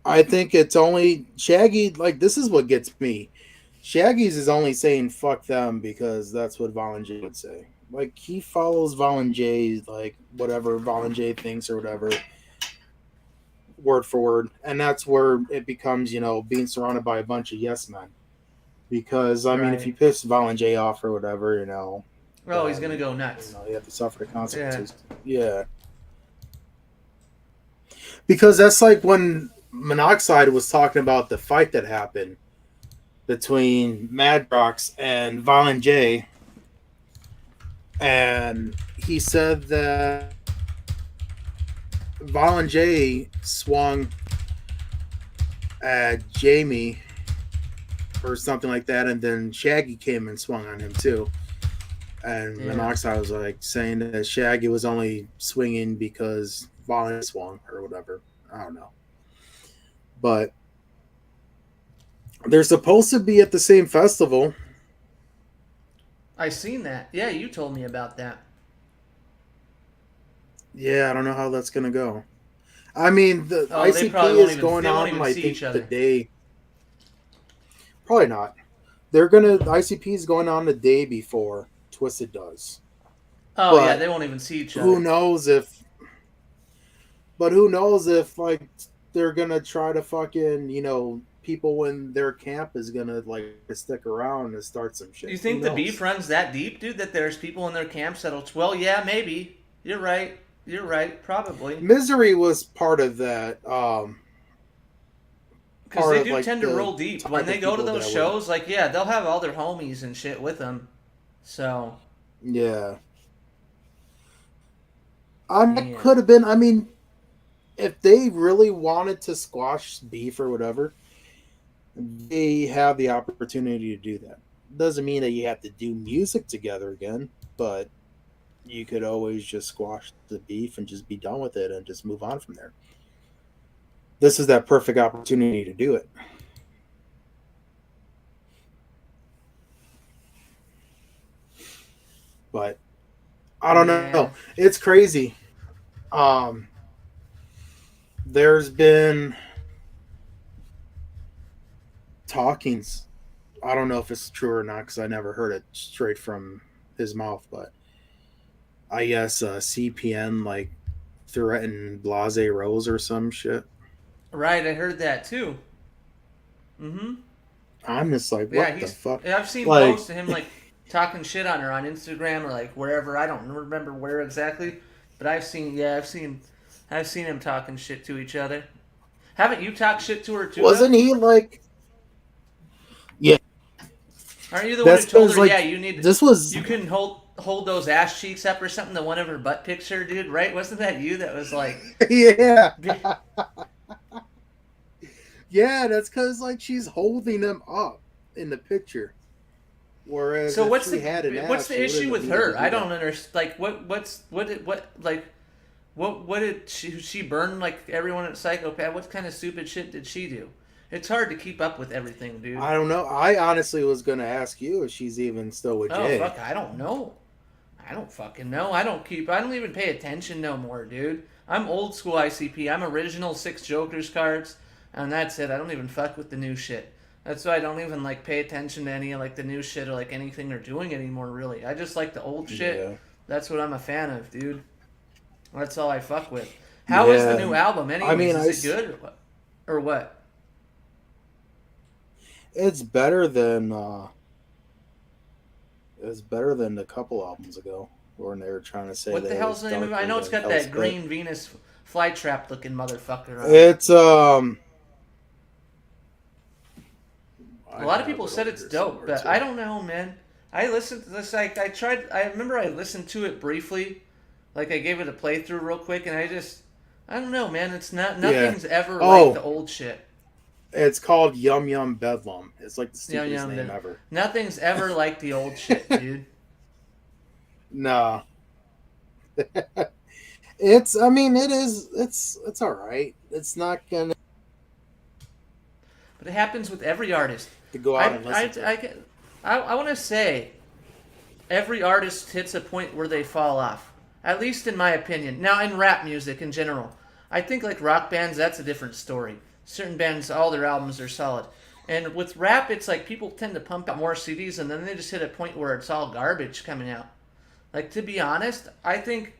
I think it's only Shaggy. Like, this is what gets me. Shaggy's is only saying fuck them because that's what Volunjay would say. Like, he follows Volunjay, like, whatever Volunjay thinks or whatever, word for word. And that's where it becomes, being surrounded by a bunch of yes men. Because, I mean, if Right. you piss Volunjay off or whatever, Oh, he's gonna then, go nuts. you have to suffer the Yeah. consequences. Yeah. Because that's like when Monoxide was talking about the fight that happened between Madrox and Violent J. and he said that Violent J swung at Jamie or something like that, and then Shaggy came and swung on him too. And Yeah. Monoxide was like saying that Shaggy was only swinging because Violent swung or whatever. I don't know, but they're supposed to be at the same festival. I seen that. Yeah, you told me about that. Yeah, I don't know how that's gonna go. I mean, the Oh, they ICP probably won't is even. going They won't on. even I see think each the other. day. Probably not. They're gonna. The ICP is going on the day before Twisted does. Oh yeah, But they won't even see each who other. knows if? But who knows if like they're gonna try to fucking people when their camp is gonna like stick around and start some You shit. Who think the beef knows? runs that deep, dude? That there's people in their camps that'll. Well, yeah, maybe. You're right. You're right. Probably. Misery was part of that. Because Part they of do like tend to the roll deep when type they of go to people those that would. shows. Like, yeah, they'll have all their homies and shit with them. So Yeah. That yeah. could have been. I mean, if they really wanted to squash beef or whatever, they have the opportunity to do that. Doesn't mean that you have to do music together again, but you could always just squash the beef and just be done with it and just move on from there. This is that perfect opportunity to do it. But I don't Yeah. know. It's crazy. Um, there's been talkings. I don't know if it's true or not because I never heard it straight from his mouth, but I guess CPN like threatened Blase Rose or some shit. Right. I heard that too. Mm-hmm. I'm just like, Yeah. what the fuck? I've seen Like, posts of him like talking shit on her on Instagram or like wherever. I don't remember where exactly, but I've seen. Yeah, I've seen him talking shit to each other. Haven't you talked shit to her too, though? wasn't he like? Yeah, Aren't you the one who that's told because her, yeah, like you need, this was you can hold those ass cheeks up or something? The one of her butt picture, dude, right? Wasn't that you that was like, yeah, be- yeah. That's because like she's holding them up in the picture, whereas so if she had an what's ass, the she wouldn't issue have with needed to her? I do don't that. understand. Like, what did she burn like everyone at Psychopath? What kind of stupid shit did she do? It's hard to keep up with everything, dude. I don't know. I honestly was gonna ask you if she's even still with Oh Jay. fuck, I don't know. I don't fucking know. I don't even pay attention no more, dude. I'm old school ICP. I'm original six Jokers cards, and that's it. I don't even fuck with the new shit. That's why I don't even like pay attention to any of like the new shit or like anything they're doing anymore. Really, I just like the old shit. Yeah, That's what I'm a fan of, dude. That's all I fuck with. How is the yeah. new album, I anyways? mean, Is it good or what? Or what? it's better than it's better than a couple albums ago when they were trying to say What that the it hell's was the name of it? I darker know it's than got Hell's that Pit. green Venus flytrap looking motherfucker on it. It's A I lot of have people it said over it's here dope, somewhere but too. I don't know, man. I listened to this. Like I tried. I remember I listened to it briefly. Like I gave it a playthrough real quick, and I don't know, man. It's not. Yeah. Nothing's ever like the Oh, old shit. it's called Yum Yum Bedlam. It's like the Yum stupidest yum. name ever. Nothing's ever like the old shit, dude. Nah. It's I mean it is it's all right. It's not gonna But it happens with every artist. to go out I and I listen to. I I want to say every artist hits a point where they fall off. At least in my opinion. Now in rap music in general, I think like rock bands that's a different story. Certain bands, all their albums are solid. And with rap, it's like people tend to pump out more CDs and then they just hit a point where it's all garbage coming out. Like to be honest, I think,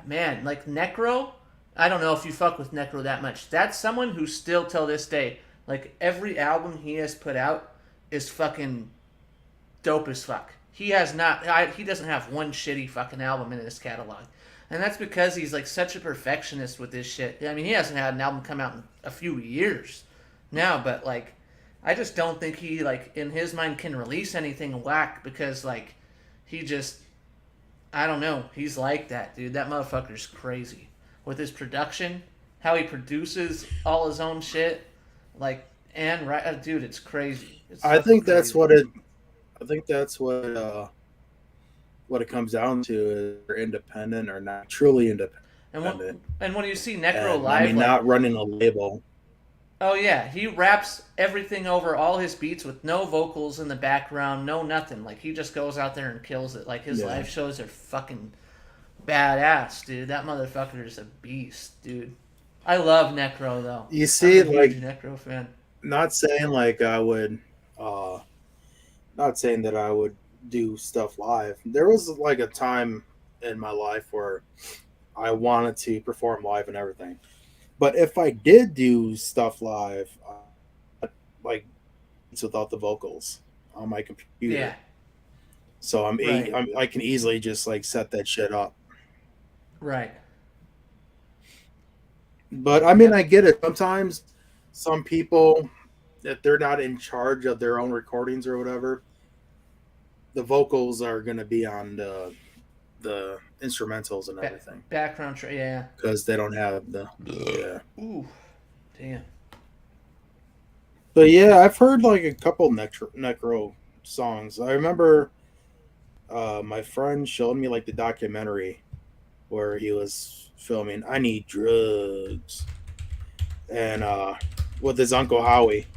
man, like Necro, I don't know if you fuck with Necro that much. That's someone who still till this day, like every album he has put out is fucking dope as fuck. He has not. He doesn't have one shitty fucking album in his catalog, and that's because he's like such a perfectionist with this shit. I mean, he hasn't had an album come out in a few years now, but like, I just don't think he like in his mind can release anything whack because like he just I don't know. He's like that, dude. That motherfucker's crazy with his production, how he produces all his own shit, like and right, dude, it's crazy. It's I fucking think that's crazy. what it. I think that's what it comes down to is they're independent or not truly And when independent, and when you see Necro and I live, mean like, not running a label. oh yeah, he raps everything over all his beats with no vocals in the background, no nothing. Like he just goes out there and kills it. Like his Yeah, live shows are fucking badass, dude. That motherfucker is a beast, dude. I love Necro though. you I'm see, a huge like Necro fan. not saying like I would, uh, not saying that I would do stuff live. There was like a time in my life where I wanted to perform live and everything. But if I did do stuff live, like it's without the vocals on my Yeah, computer, so right, I can easily just like set that shit up. right. But I mean, Yep. I get it. Sometimes some people, if they're not in charge of their own recordings or whatever, the vocals are going to be on the instrumentals and everything Yeah. because they don't have the yeah. Ooh, damn. But yeah, I've heard like a couple necro songs. I remember my friend showed me like the documentary where he was filming "I Need Drugs" and with his uncle Howie.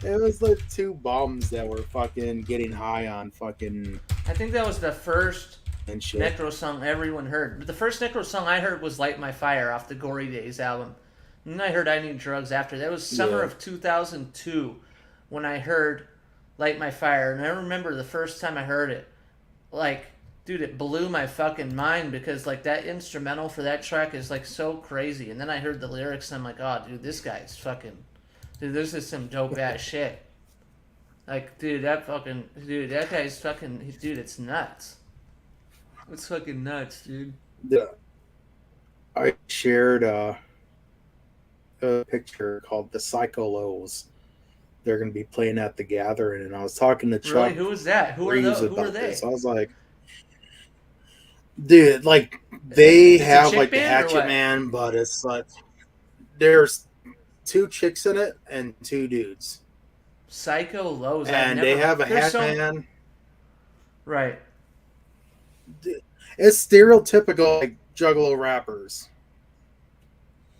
It was like two bums that were fucking getting high on fucking I think that was the first and shit. Necro song everyone heard. But the first Necro song I heard was "Light My Fire" off the Gory Days album. And then I heard "I Need Drugs" after. That was summer Yeah, of 2002 when I heard "Light My Fire," and I remember the first time I heard it, like, dude, it blew my fucking mind because like that instrumental for that track is like so crazy. And then I heard the lyrics and I'm like, oh, dude, this guy's fucking, dude, this is some dope ass shit. Like, dude, that guy's fucking, dude, it's nuts. It's fucking nuts, dude. the, I shared a picture called the Psycho Lows. They're going to be playing at the Gathering, and I was talking to Really? Chuck Who is that? Reeves Who are about this. they? I was like, dude, like they It's a have chick like the band or Hatchet what? Man, but it's like there's two chicks in it and two dudes, Psycho Lows. I've and they never. have a There's Hat so Man. right. It's stereotypical like Juggalo rappers,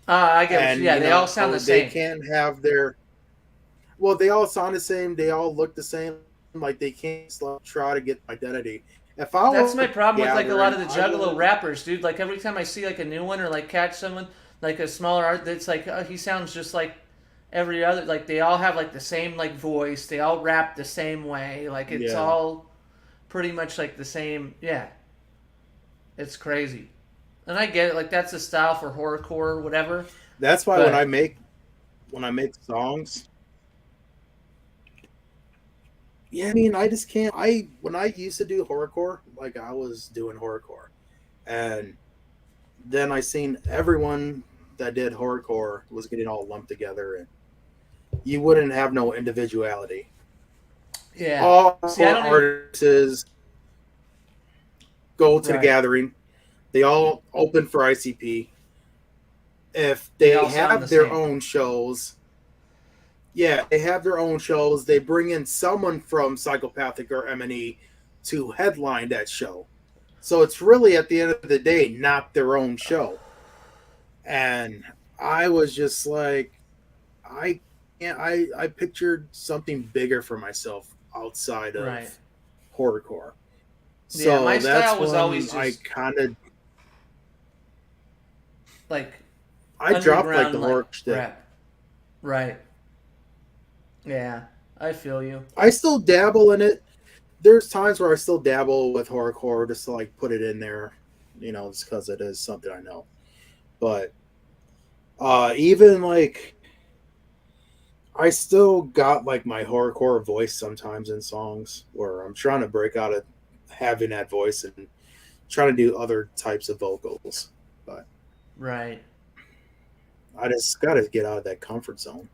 I get what you. and Yeah, you they all know sound the they same. can't have their. Well, they all sound the same. They all look the same. Like they can't try to get identity. If I That's was my problem with like a lot gathering, of the I Juggalo would. rappers, dude. Like every time I see like a new one or like catch someone like a smaller art, that's like he sounds just like every other. Like they all have like the same like voice. They all rap the same way. Like it's Yeah, all pretty much like the same. Yeah, it's crazy. And I get it. Like that's the style for horrorcore or whatever. that's why But when I make songs, yeah, I mean, I just can't. I when I used to do horrorcore, like I was doing horrorcore, and then I seen everyone that did horrorcore was getting all lumped together, and you wouldn't have no individuality. yeah, All see, I don't even. artists go to the Right. gathering. They all open for ICP. If They they all sound the have their same. own shows, yeah, they have their own shows. They bring in someone from Psychopathic or M&E to headline that show. So it's really at the end of the day not their own show. And I was just like, I can't. I pictured something bigger for myself outside Right. of horrorcore. Yeah, my So that's style was when always I just kind of like I dropped like the underground like horror shtick. rap. Right. Yeah, I feel you. I still dabble in it. There's times where I still dabble with horrorcore just to like put it in there, just because it is something I know. But even like I still got like my horrorcore voice sometimes in songs where I'm trying to break out of having that voice and trying to do other types of vocals. But Right. I just got to get out of that comfort zone,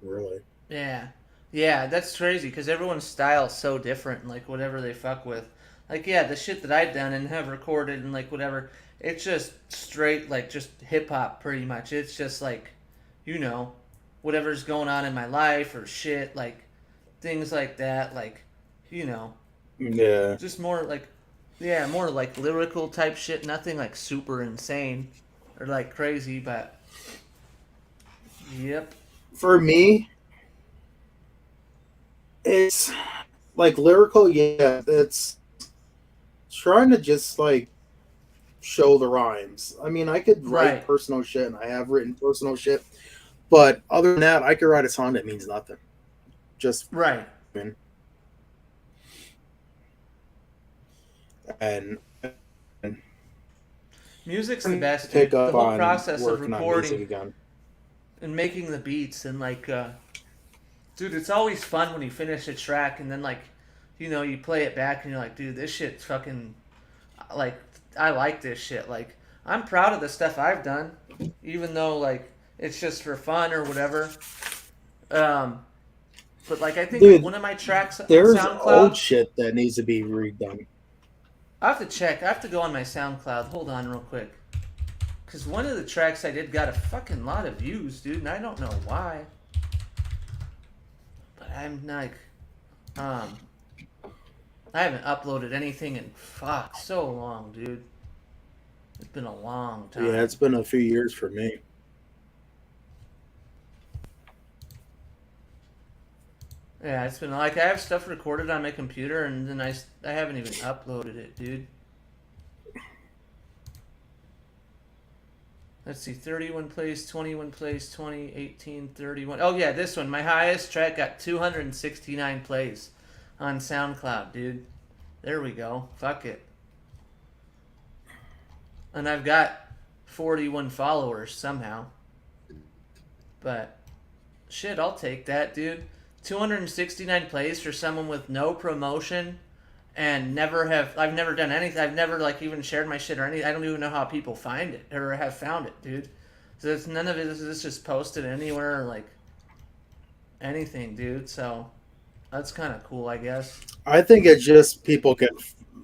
really. Yeah. Yeah, that's crazy because everyone's style is so different. Like whatever they fuck with. Like, yeah, the shit that I've done and have recorded and like whatever, it's just straight like just hip hop pretty much. It's just like, you know, whatever's going on in my life or shit, like things like that, like, you know, Yeah. just more like, yeah, more like lyrical type shit. Nothing like super insane or like crazy, but yep, For me, it's like lyrical, yeah, it's trying to just like show the rhymes. I mean, I could write right, personal shit and I have written personal shit, but other than that, I could write a song that means nothing. Just right. and Music's the best, pick dude. The up whole on process of working on music recording again. and making the beats and like, dude, it's always fun when you finish a track and then like, you know, you play it back and you're like, dude, this shit's fucking like, I like this shit. Like, I'm proud of the stuff I've done, even though like it's just for fun or whatever. Um, but like, I think like Dude, one of my tracks on there's old SoundCloud, shit that needs to be redone. I have to check. I have to go on my SoundCloud. Hold on, real quick. Cause one of the tracks I did got a fucking lot of views, dude, and I don't know why. But I'm like, um, I haven't uploaded anything in fuck so long, dude. It's been a long Yeah, time. it's been a few years for me. Yeah, it's been like I have stuff recorded on my computer, and then I haven't even uploaded it, dude. Let's see, 31 plays, 21 plays, 20, 18, 31. Oh yeah, this one, my highest track got 269 plays on SoundCloud, dude. There we go. Fuck it. And I've got 41 followers somehow. But shit, I'll take that, dude. 269 plays for someone with no promotion and I've never done anything. I've never like even shared my shit or anything. I don't even know how people find it or have found it, dude. So it's none of it is just posted anywhere or like anything, dude. So that's kind of cool, I guess. I think it just people get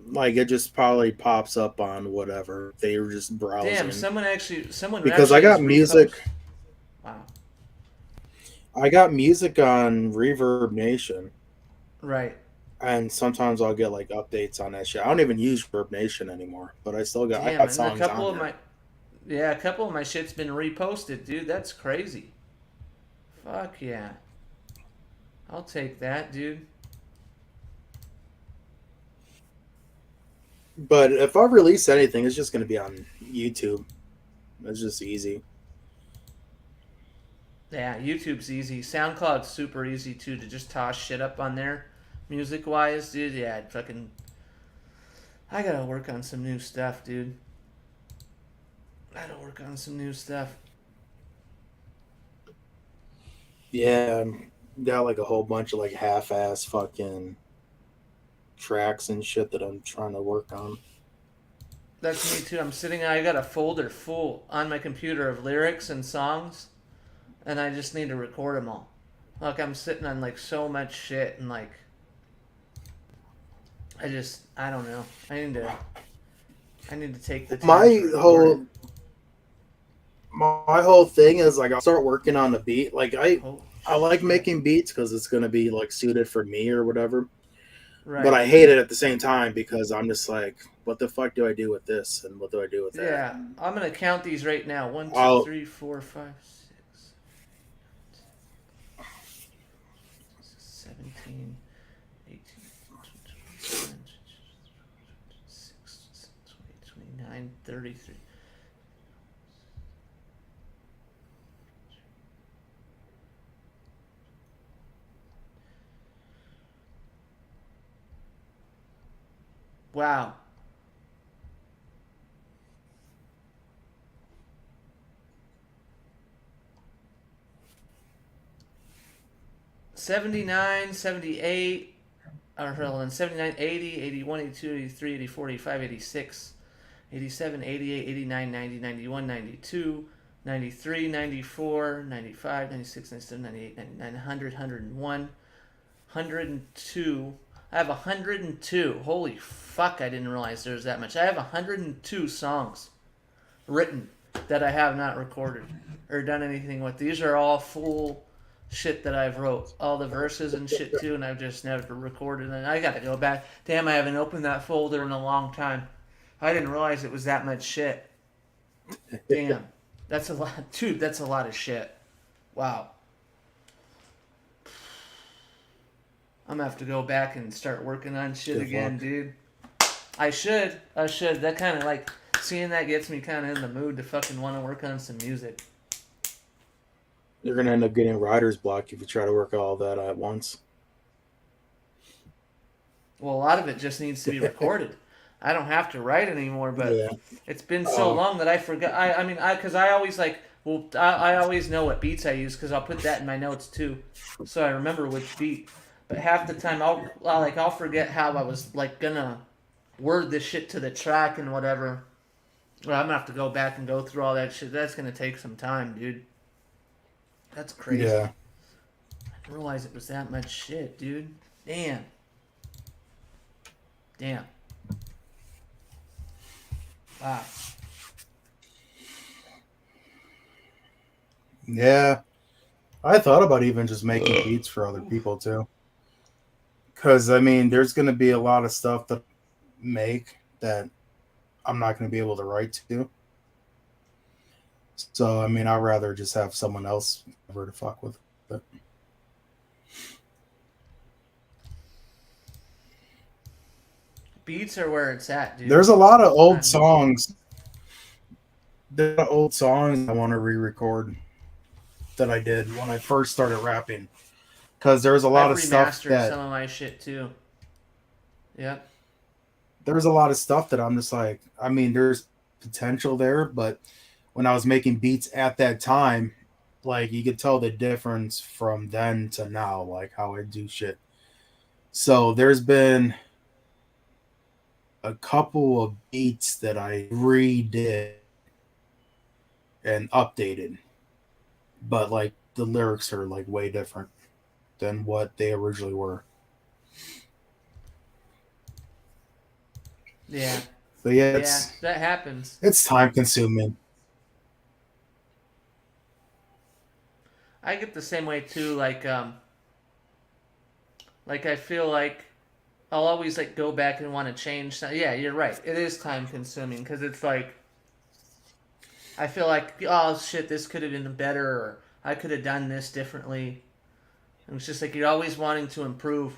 like it just probably pops up on whatever they were just Damn, browsing someone because I actually has got repost. music. Wow. I got music on Reverb Nation, Right. and sometimes I'll get like updates on that shit. I don't even use Reverb Nation anymore, but I Damn, got and a songs couple on of there. my yeah, a couple of my shit's been reposted, dude. That's crazy. Fuck yeah. I'll take that, dude. But if I release anything, it's just going to be on YouTube. It's just easy. Yeah, YouTube's easy. SoundCloud's super easy too to just toss shit up on there. Music wise, dude, yeah, I gotta work on some new stuff, dude. I gotta work on some new stuff. Yeah, got like a whole bunch of like half-ass fucking tracks and shit that I'm trying to work on. That's me too. I got a folder full on my computer of lyrics and songs, and I just need to record them all. Like, I'm sitting on like so much shit, and like, I don't know. I need to take the time My to record it. whole my whole thing is like I'll start working on a beat. Like Oh, I like shit. making beats because it's gonna be like suited for me or whatever. But Right. I hate it at the same time because I'm just like, what the fuck do I do with this and what do I do with that? Yeah, I'm gonna count these right now. One, two, I'll three, four, five, six, 17, 18, 29, 33. Wow. 79, 78, or hold on, 79, 80, 81, 82, 83, 84, 85, 86, 87, 88, 89, 90, 91, 92, 93, 94, 95, 96, 97, 98, 99, 100, 101, 102. I have 102. Holy fuck! I didn't realize there was that much. I have 102 songs written that I have not recorded or done anything with. These are all full shit that I've wrote, all the verses and shit too, and I've just never recorded. And I gotta go back. Damn, I haven't opened that folder in a long time. I didn't realize it was that much shit. Damn, that's a lot, dude. That's a lot of shit. Wow. I'm gonna have to go back and start working on shit Good again, luck. dude. I should. That kind of like seeing that gets me kind of in the mood to fucking want to work on some music. You're gonna end up getting writer's block if you try to work all that at once. Well, a lot of it just needs to be recorded. I don't have to write anymore, but Yeah. it's been so long that I forgot. Because I always like. Well, I always know what beats I use because I'll put that in my notes too, so I remember which beat. But half the time I'll forget how I was like gonna word this shit to the track and whatever. Well, I'm gonna have to go back and go through all that shit. That's gonna take some time, dude. That's crazy. Yeah. I didn't realize it was that much shit, dude. Damn. Damn. Wow. Yeah. I thought about even just making beats for other people too. Because, I mean, there's going to be a lot of stuff to make that I'm not going to be able to write to. So, I mean, I'd rather just have someone else ever to fuck with it. Beats are where it's at, dude. There's a lot of old songs. There are old songs I want to re-record that I did when I first started rapping. Because there's a lot of stuff that some of my shit too. Yep. There's a lot of stuff that I'm just like, I mean, there's potential there, but when I was making beats at that time, like you could tell the difference from then to now, like how I do shit. So there's been a couple of beats that I redid and updated, but like the lyrics are like way different than what they originally were. Yeah. But yeah, that happens. it's time consuming. I get the same way too. Like I feel like I'll always like go back and want to change. Yeah, you're right. It is time consuming because it's like I feel like oh shit, this could have been better, or I could have done this differently. And it's just like you're always wanting to improve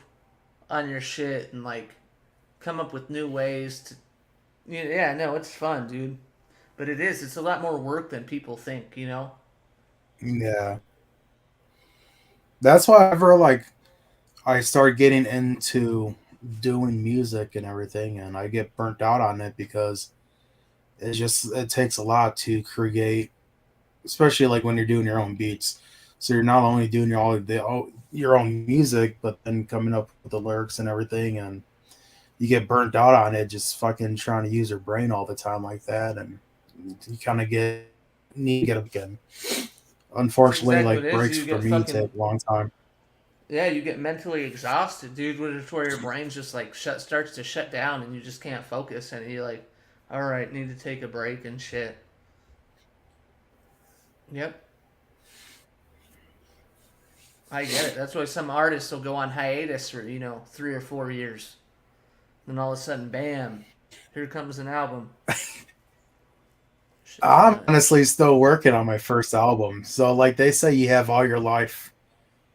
on your shit and like come up with new ways to. Yeah, no, it's fun, dude. But it is. It's a lot more work than people think. You know. Yeah. That's why ever like I started getting into doing music and everything, and I get burnt out on it because it takes a lot to create, especially like when you're doing your own beats. So you're not only doing your own music, but then coming up with the lyrics and everything, and you get burnt out on it just fucking trying to use your brain all the time like that, and you kind of need to get up again. Unfortunately, Exactly what like it is. breaks You for get me fucking take a long time. yeah, you get mentally exhausted, dude. Where your brain just like starts to shut down and you just can't focus, and you're like, all right, need to take a break and shit. Yep. I get it. That's why some artists will go on hiatus for 3 or 4 years, then all of a sudden, bam, here comes an album. Shit like I'm that. honestly still working on my first album. So, like they say, you have all your life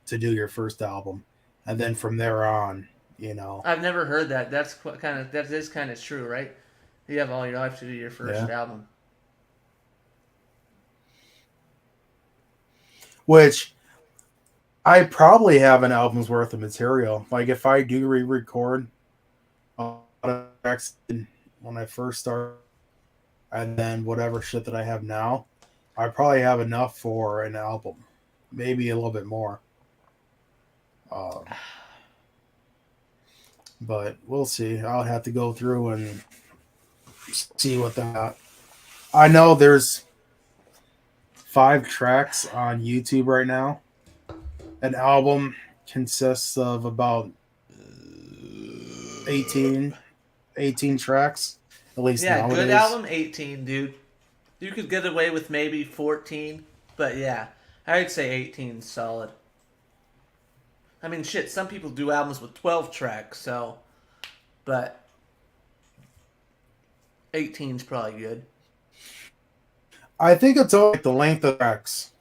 to do your first album, and then from there on, I've never heard that. That is kind of true, right? You have all your life to do your first yeah. album. Which I probably have an album's worth of material. Like if I do re-record a lot of tracks when I first started, and then whatever shit that I have now, I probably have enough for an album, maybe a little bit more. But we'll see. I'll have to go through and see what that. I know there's 5 tracks on YouTube right now. An album consists of about 18, 18 tracks, at least Yeah, good nowadays. album, 18, dude. You could get away with maybe 14, but yeah, I'd say 18 solid. I mean, shit, some people do albums with 12 tracks, so, but 18's probably good. I think it's all like the length of tracks.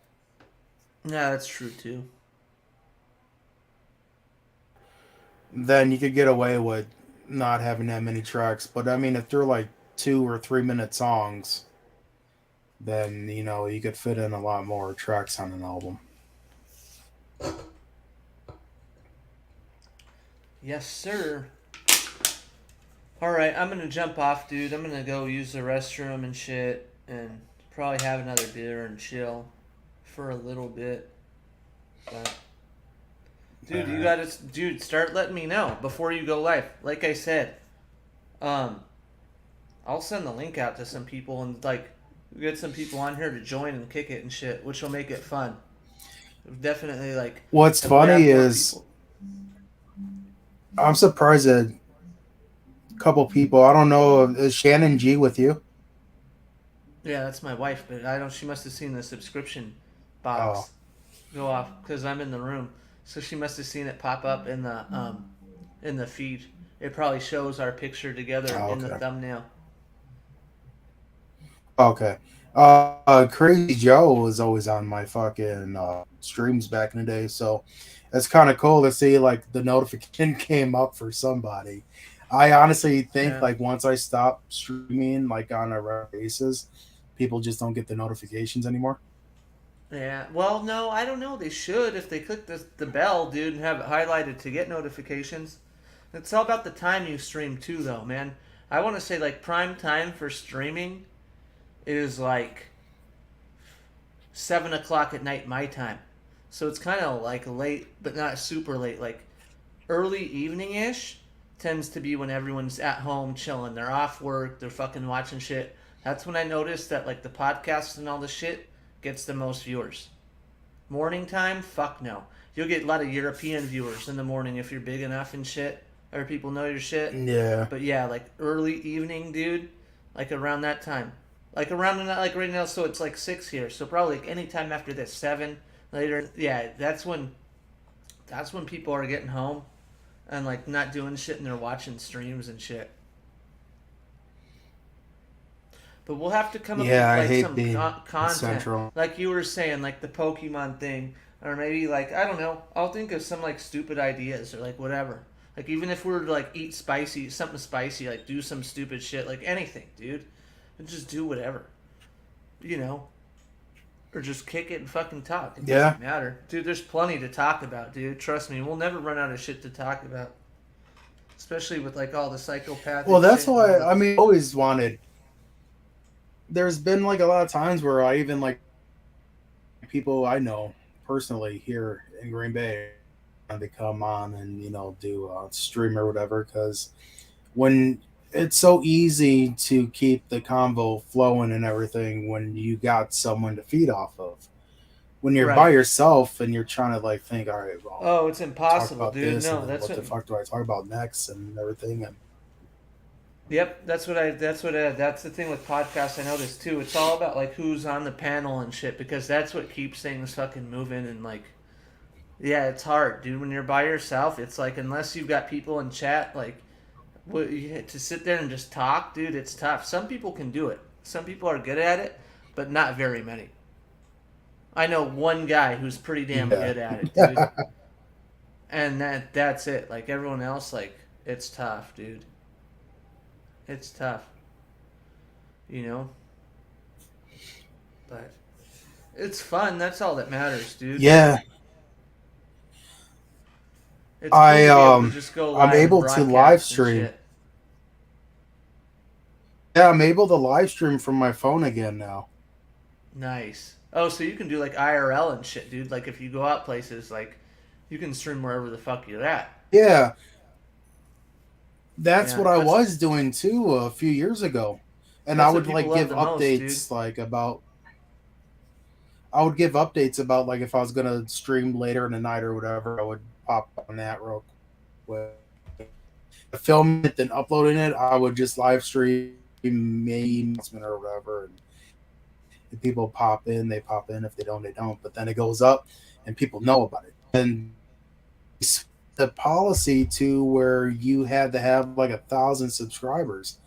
Yeah, that's true too. Then you could get away with not having that many tracks. But I mean, if they're like 2 or 3 minute songs, then you could fit in a lot more tracks on an album. Yes, sir. Alright, I'm gonna jump off, dude. I'm gonna go use the restroom and shit, and probably have another beer and chill for a little bit. But dude, you gotta, dude, start letting me know before you go live. Like I said, um, I'll send the link out to some people and like get some people on here to join and kick it and shit, which will make it fun. Definitely like What's grab funny more is people. I'm surprised that a couple people. I don't know. Is Shannon G with you? Yeah, that's my wife, but I don't. She must have seen the subscription Oh, box go off because I'm in the room, so she must have seen it pop up in the feed. It probably shows our picture together oh in the okay. thumbnail. Okay. Crazy Joe was always on my fucking streams back in the day, so it's kind of cool to see like the notification came up for somebody. I honestly think Yeah. like once I stop streaming like on a regular basis, people just don't get the notifications anymore. Yeah. Well, no, I don't know. They should if they click the bell, dude, and have it highlighted to get notifications. It's all about the time you stream too, though, man. I want to say like prime time for streaming is like 7 o'clock at night my time. So it's kind of like late, but not super late. Like early evening ish tends to be when everyone's at home chilling. They're off work. They're fucking watching shit. That's when I noticed that like the podcasts and all the shit gets the most viewers. Morning time, fuck no. You'll get a lot of European viewers in the morning if you're big enough and shit, or people know your shit. Yeah. But yeah, like early evening, dude, like around that time, like around like right now. So it's like 6 here, so probably like any time after this, 7 later. Yeah, that's when people are getting home and like not doing shit and they're watching streams and shit. But we'll have to come up Yeah, with I like hate some being content, central. like you were saying, like the Pokemon thing, or maybe like I don't know. I'll think of some like stupid ideas or like whatever. Like even if we were to like eat spicy, something spicy, like do some stupid shit, like anything, dude. And just do whatever, you know, or just kick it and fucking talk. It Yeah. doesn't matter, dude. There's plenty to talk about, dude. Trust me, we'll never run out of shit to talk about, especially with like all the Well, psychopathic that's shit and all why the. I mean, always wanted. There's been like a lot of times where I even like people I know personally here in Green Bay, and they come on and do a stream or whatever. Because when it's so easy to keep the convo flowing and everything when you got someone to feed off of. When you're by Right. yourself and you're trying to like think, all right, well, Oh, it's talk impossible, about dude. this, and No, then that's what what. the fuck do I talk about next and everything. And Yep, that's the thing with podcasts I noticed too. It's all about like who's on the panel and shit because that's what keeps things fucking moving and like yeah, it's hard, dude. When you're by yourself, it's like unless you've got people in chat, like to sit there and just talk, dude, it's tough. Some people can do it. Some people are good at it, but not very many. I know one guy who's pretty damn yeah, good at it, dude. And that's it. Like everyone else, like it's tough, dude. It's tough, you know. But it's fun. That's all that matters, dude. yeah, It's cool I to be able to just go I'm live and able to live broadcast and stream. shit. Yeah, I'm able to live stream from my phone again now. Nice. Oh, so you can do like IRL and shit, dude. Like if you go out places, like you can stream wherever the fuck you're at. Yeah, that's Yeah, what I that's was doing too a few years ago, and I that's what would people like love give the most, dude. updates like about. I would give updates about like if I was gonna stream later in the night or whatever. I would pop on that real quick. filming it, then uploading it, I would just live stream maybe announcement or whatever. And if people pop in, they pop in. If they don't, they don't. But then it goes up, and people know about it. And the policy to where you had to have like 1,000 subscribers.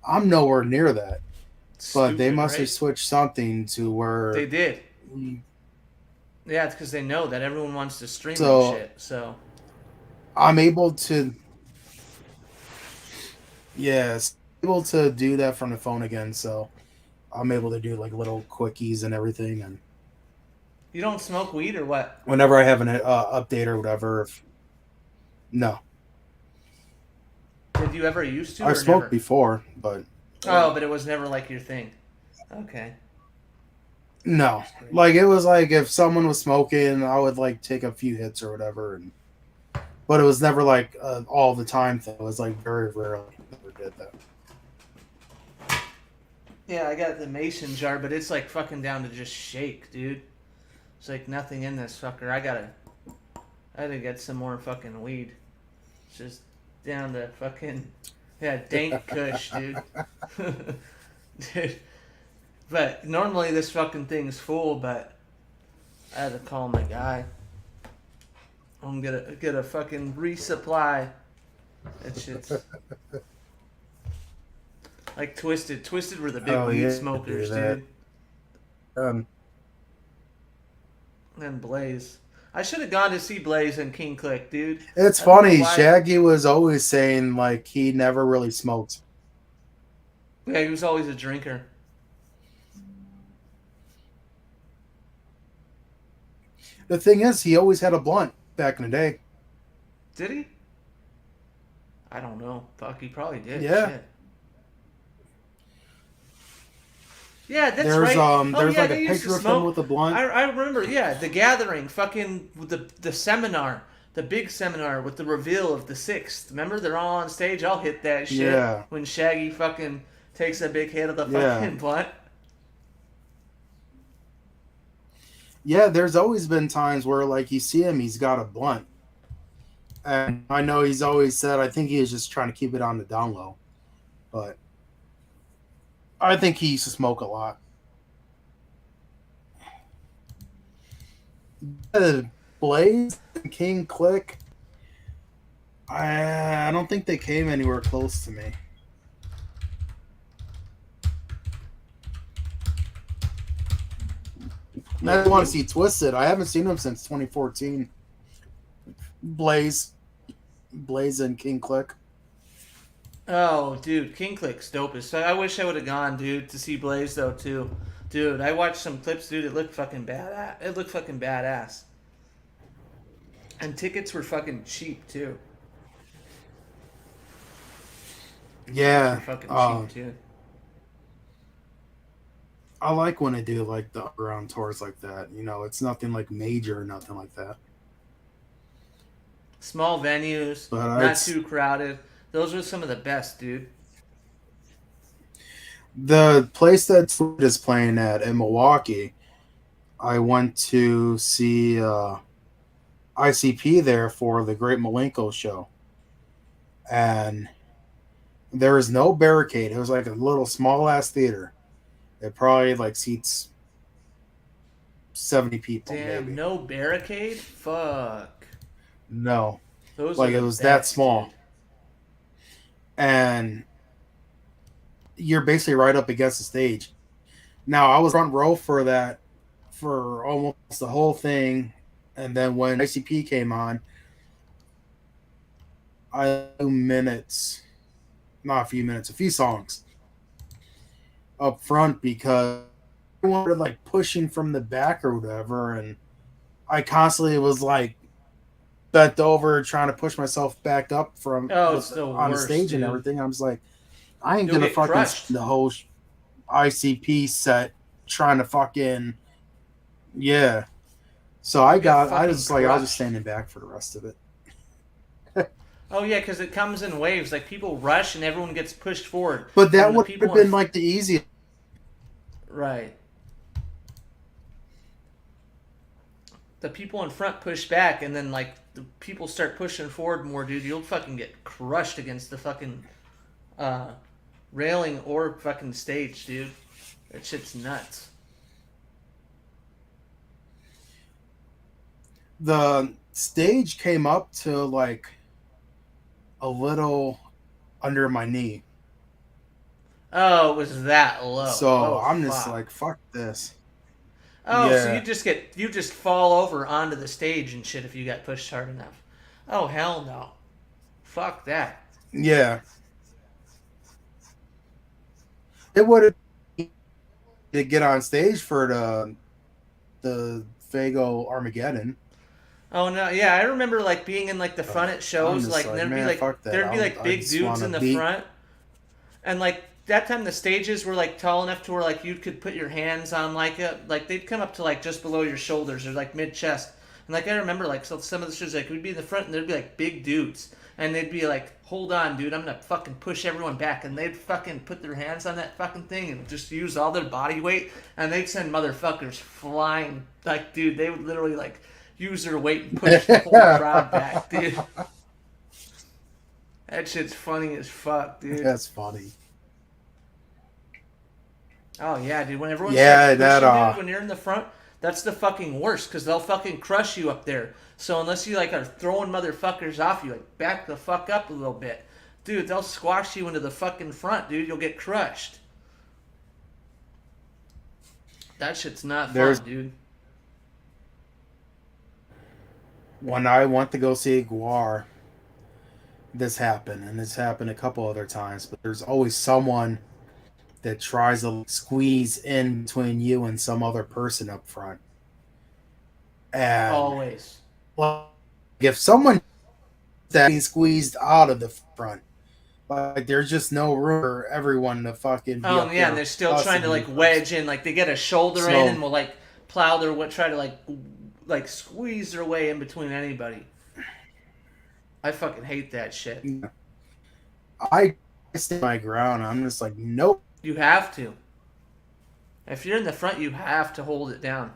I'm nowhere near that. But they Stupid, must right? have switched something to where They did. Yeah, it's because they know that everyone wants to stream So- and shit. So I'm able to, yes, able to do that from the phone again. So I'm able to do like little quickies and everything. And you don't smoke weed or what? whenever I have an update or whatever, no, Did you ever used to? Or I've smoked never? before, but Oh, but it was never like your thing. Okay. no, like it was like if someone was smoking, I would like take a few hits or whatever, and but it was never like all the time thing. It was like very rarely never did that. Yeah, I got the mason jar, but it's like fucking down to just shake, dude. It's like nothing in this fucker. I gotta get some more fucking weed. It's just down to fucking, yeah, dank kush, dude. Dude. But normally this fucking thing's full, but I had to call my guy. I'm gonna get a fucking resupply. That shit's like Twisted. Twisted were the big Oh, weed yeah, smokers, do that. dude. Um, And Blaze. I should have gone to see Blaze and King Click, dude. It's I don't know funny. why- Shaggy was always saying like he never really smoked. Yeah, he was always a drinker. The thing is, he always had a blunt back in the day. Did he? I don't know. Fuck, he probably did. Yeah. Shit. Yeah, that's There's right. there's yeah, like they a used to picture of him smoke. with a blunt. I remember, yeah, the gathering, fucking with the seminar, the big seminar with the reveal of the sixth. Remember, they're all on stage. I'll hit that shit Yeah. when Shaggy fucking takes a big hit of the Yeah. fucking blunt. Yeah, there's always been times where like you see him, he's got a blunt, and I know he's always said I think he was just trying to keep it on the down low, but I think he used to smoke a lot. Blaze and King Click, I don't think they came anywhere close to me. I want to see Twisted. I haven't seen him since 2014. Blaze and King Click. Oh, dude, King Click's dope as fuck. I wish I would have gone, dude, to see Blaze though too. Dude, I watched some clips, dude. It looked fucking badass. It looked fucking badass. And tickets were fucking cheap too. Yeah, They're fucking cheap too. I like when they do like the underground tours like that. You know, it's nothing like major or nothing like that. Small venues, But not it's- too crowded. Those are some of the best, dude. The place that Twisted is playing at in Milwaukee, I went to see ICP there for the Great Malenko show. And there was no barricade. It was like a little small ass theater. It probably like seats 70 people. Damn, Maybe. no barricade? Fuck. No. Those Like are it the was that best, small. dude. And you're basically right up against the stage. Now I was front row for that for almost the whole thing, and then when ICP came on, a few songs up front because everyone were like pushing from the back or whatever, and I constantly was like bent over trying to push myself back up from Oh, it's the on the worst, stage and dude. everything. I was like, I ain't You'll gonna get fucking crushed. the whole ICP set trying to fucking yeah. So I You'll get got I fucking was like I was just crushed. standing back for the rest of it. Oh yeah, because it comes in waves. Like people rush and everyone gets pushed forward. But that And the would people have been in- like the easiest. Right. The people in front push back, and then like the people start pushing forward more, dude, you'll fucking get crushed against the fucking uh, railing or fucking stage, dude. That shit's nuts. The stage came up to like a little under my knee. Oh, it was that low. So Oh, I'm just fuck. like, fuck this. Oh, so Yeah. you just fall over onto the stage and shit if you got pushed hard enough. Oh, hell no. Fuck that. Yeah. It would have to get on stage for the Fago Armageddon. Oh no, yeah, I remember like being in like the front at I'm shows, just like like, there'd be man, like fuck that. there'd be like I big just dudes want in to the beat. front, and like that time the stages were like tall enough to where like you could put your hands on like they'd come up to like just below your shoulders or like mid chest, and like I remember like so some of the shows like we'd be in the front and there'd be like big dudes and they'd be like, hold on, dude, I'm gonna fucking push everyone back, and they'd fucking put their hands on that fucking thing and just use all their body weight, and they'd send motherfuckers flying. Like, dude, they would literally like use their weight and push the whole crowd back, dude. That shit's funny as fuck, dude. That's funny. Oh yeah, dude. When everyone Yeah, starts that pushing, dude, when you're in the front, that's the fucking worst because they'll fucking crush you up there. So unless you like are throwing motherfuckers off you, like back the fuck up a little bit, dude. They'll squash you into the fucking front, dude. You'll get crushed. That shit's not There's fun, dude. when I went to go see Guar, this happened, and it's happened a couple other times. But there's always someone that tries to squeeze in between you and some other person up front. And Always. well, if someone that being squeezed out of the front, like there's just no room for everyone to fucking be Oh up yeah, and there they're still trying to fussing like you. wedge in, like they get a shoulder So in and will like plow their what try to like squeeze their way in between anybody. I fucking hate that shit. I stand my ground. I'm just like, nope. You have to. If you're in the front, you have to hold it down.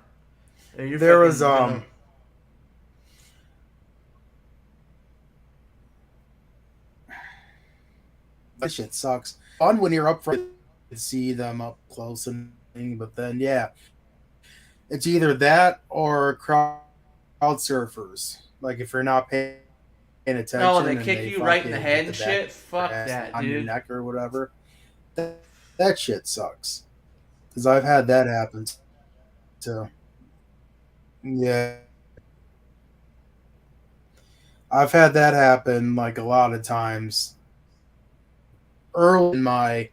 Or you're There fucking was gonna- that shit sucks. Fun when you're up front to see them up close and thing, but then yeah, it's either that or crowd surfers. Like if you're not paying attention, Oh, and they and kick you right in the fucking head hit and the back shit. Fuck ass that, on your dude. neck or whatever. That shit sucks. Because I've had that happen too. Yeah, I've had that happen like a lot of times early in my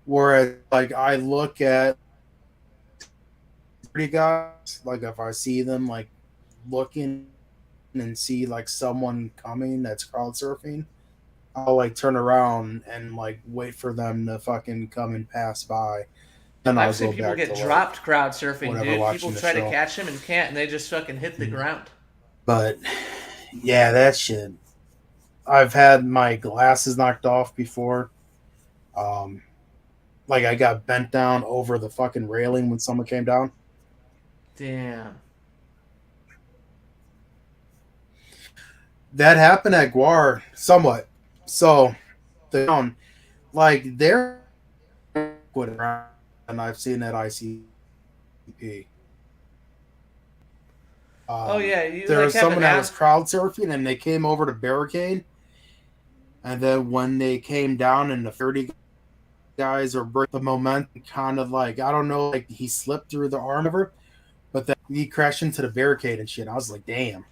where like I look at pretty guys, like if I see them like looking and see like someone coming that's crowd surfing, I'll like turn around and like wait for them to fucking come and pass by. Then I'll I've seen go people back get to like dropped crowd surfing, whatever dude. watching People the try to show. catch them and can't, and they just fucking hit the ground. But yeah, that shit. I've had my glasses knocked off before. Um, like I got bent down over the fucking railing when someone came down. Damn. That happened at Guar somewhat. So the like they're and I've seen that ICP. Oh yeah, you There like was have someone an that was app. crowd surfing and they came over to barricade, and then when they came down and the 30 guys or break the momentum, kind of like I don't know, like he slipped through the arm of her, but then he crashed into the barricade and shit. I was like, damn.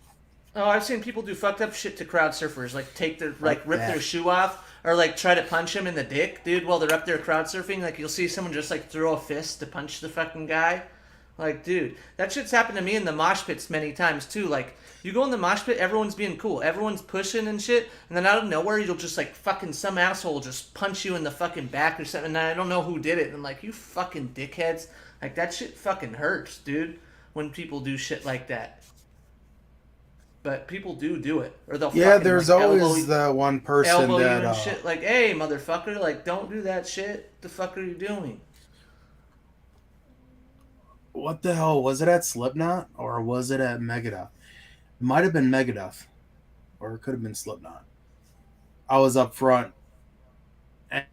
Oh, I've seen people do fucked up shit to crowd surfers, like take their like Fuck rip that. their shoe off or like try to punch him in the dick, dude, while they're up there crowd surfing. Like you'll see someone just like throw a fist to punch the fucking guy. Like, dude, that shit's happened to me in the mosh pits many times too. Like, you go in the mosh pit, everyone's being cool, everyone's pushing and shit, and then out of nowhere, you'll just like fucking some asshole just punch you in the fucking back or something. And I don't know who did it. And I'm like, you fucking dickheads. Like that shit fucking hurts, dude. When people do shit like that. But people do it, or they'll Yeah, fucking there's like, always the one person elbow you that and shit. Like, hey, motherfucker, like don't do that shit. The fuck are you doing? what the hell was it at Slipknot or was it at Megadeth? It might have been Megadeth, or it could have been Slipknot. I was up front, and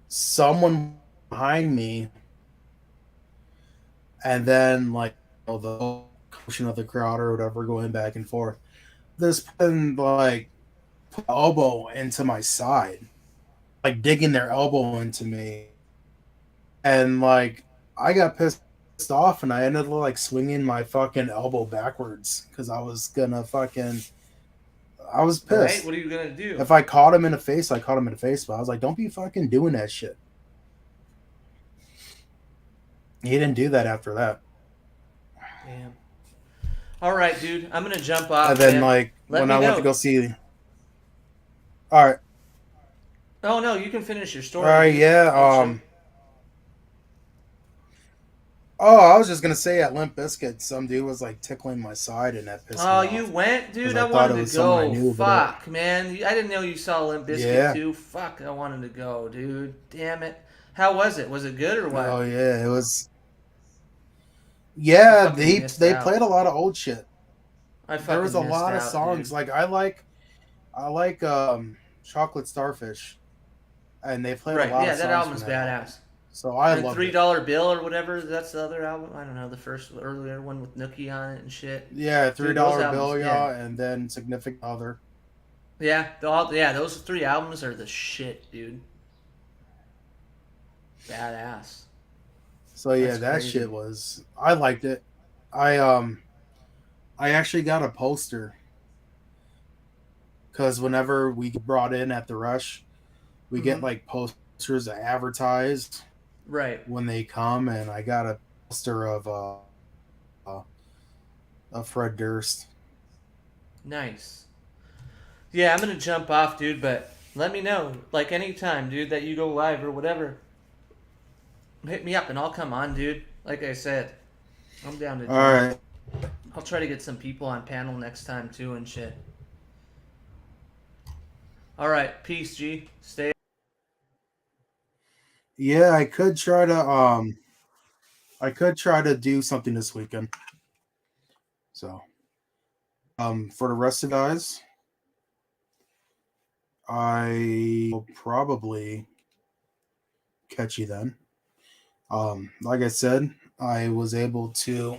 someone behind me, and then like the motion of the crowd or whatever going back and forth. This person like put elbow into my side, like digging their elbow into me, and like I got pissed off, and I ended up like swinging my fucking elbow backwards because I was gonna fucking. I was Right? pissed. What are you gonna do? If I caught him in the face, I caught him in the face. But I was like, don't be fucking doing that shit. He didn't do that after that. Damn. All right, dude. I'm gonna jump off. And then Man. like Let when me I went know. to go see. All right. Oh no, you can finish your story. All right. Dude. Yeah. I'll chill. Oh, I was just gonna say at Limp Bizkit, some dude was like tickling my side, and that pissed me Oh, off you went, dude. because I I thought it wanted was to someone I go. knew. Fuck, man. I didn't know you saw Limp Bizkit Yeah. too. Fuck, I wanted to go, dude. Damn it. How was it? Was it good or what? Oh yeah, it was. I Yeah, fucking missed they out. played a lot of old shit. I There was fucking a missed lot of out, songs dude. like I like Chocolate Starfish, and they played a Right? lot Yeah, of that songs album from is that album. badass. So I And loved Three it. Dollar Bill or whatever. That's the other album. I don't know. The first earlier one with Nookie on it and shit. Yeah, Dude, those $3 albums. bill, Yeah. yeah, and then Significant Other. Yeah. Those three albums are the shit, dude. Badass. So yeah, That's that crazy. shit was I liked it. I actually got a poster because whenever we get brought in at the Rush, we get Mm-hmm. like posters advertised Right. when they come, and I got a poster uh of Fred Durst. Nice. Yeah, I'm gonna jump off, dude, but let me know. Like anytime, dude, that you go live or whatever. Hit me up and I'll come on, dude. Like I said, I'm down to All join. right. I'll try to get some people on panel next time too and shit. Alright, peace, G. Stay. Yeah, I could try to do something this weekend. So, for the rest of the guys, I will probably catch you then. Like I said, I was able to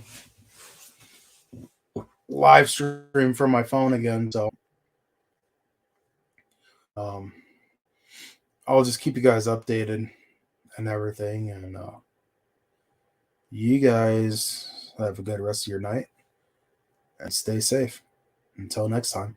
live stream from my phone again, so um, I'll just keep you guys updated and everything. And you guys have a good rest of your night and stay safe. Until next time.